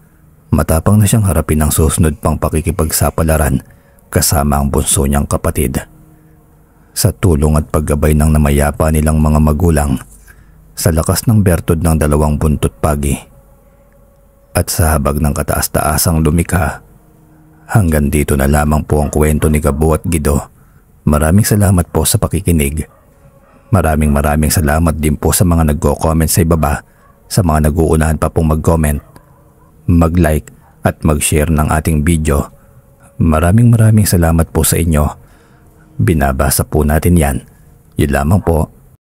Matapang na siyang harapin ang susunod pang pakikipagsapalaran kasama ang bunso niyang kapatid. Sa tulong at paggabay ng namayapa nilang mga magulang, sa lakas ng bertod ng dalawang buntot pagi, at sa habag ng kataas-taasang lumikha. Hanggang dito na lamang po ang kwento ni Gabo at Guido. Maraming salamat po sa pakikinig. Maraming salamat din po sa mga nagko-comment sa ibaba, sa mga nag-uunahan pa pong mag-comment, mag-like at mag-share ng ating video. Maraming salamat po sa inyo. Binabasa po natin yan. Yun lamang po.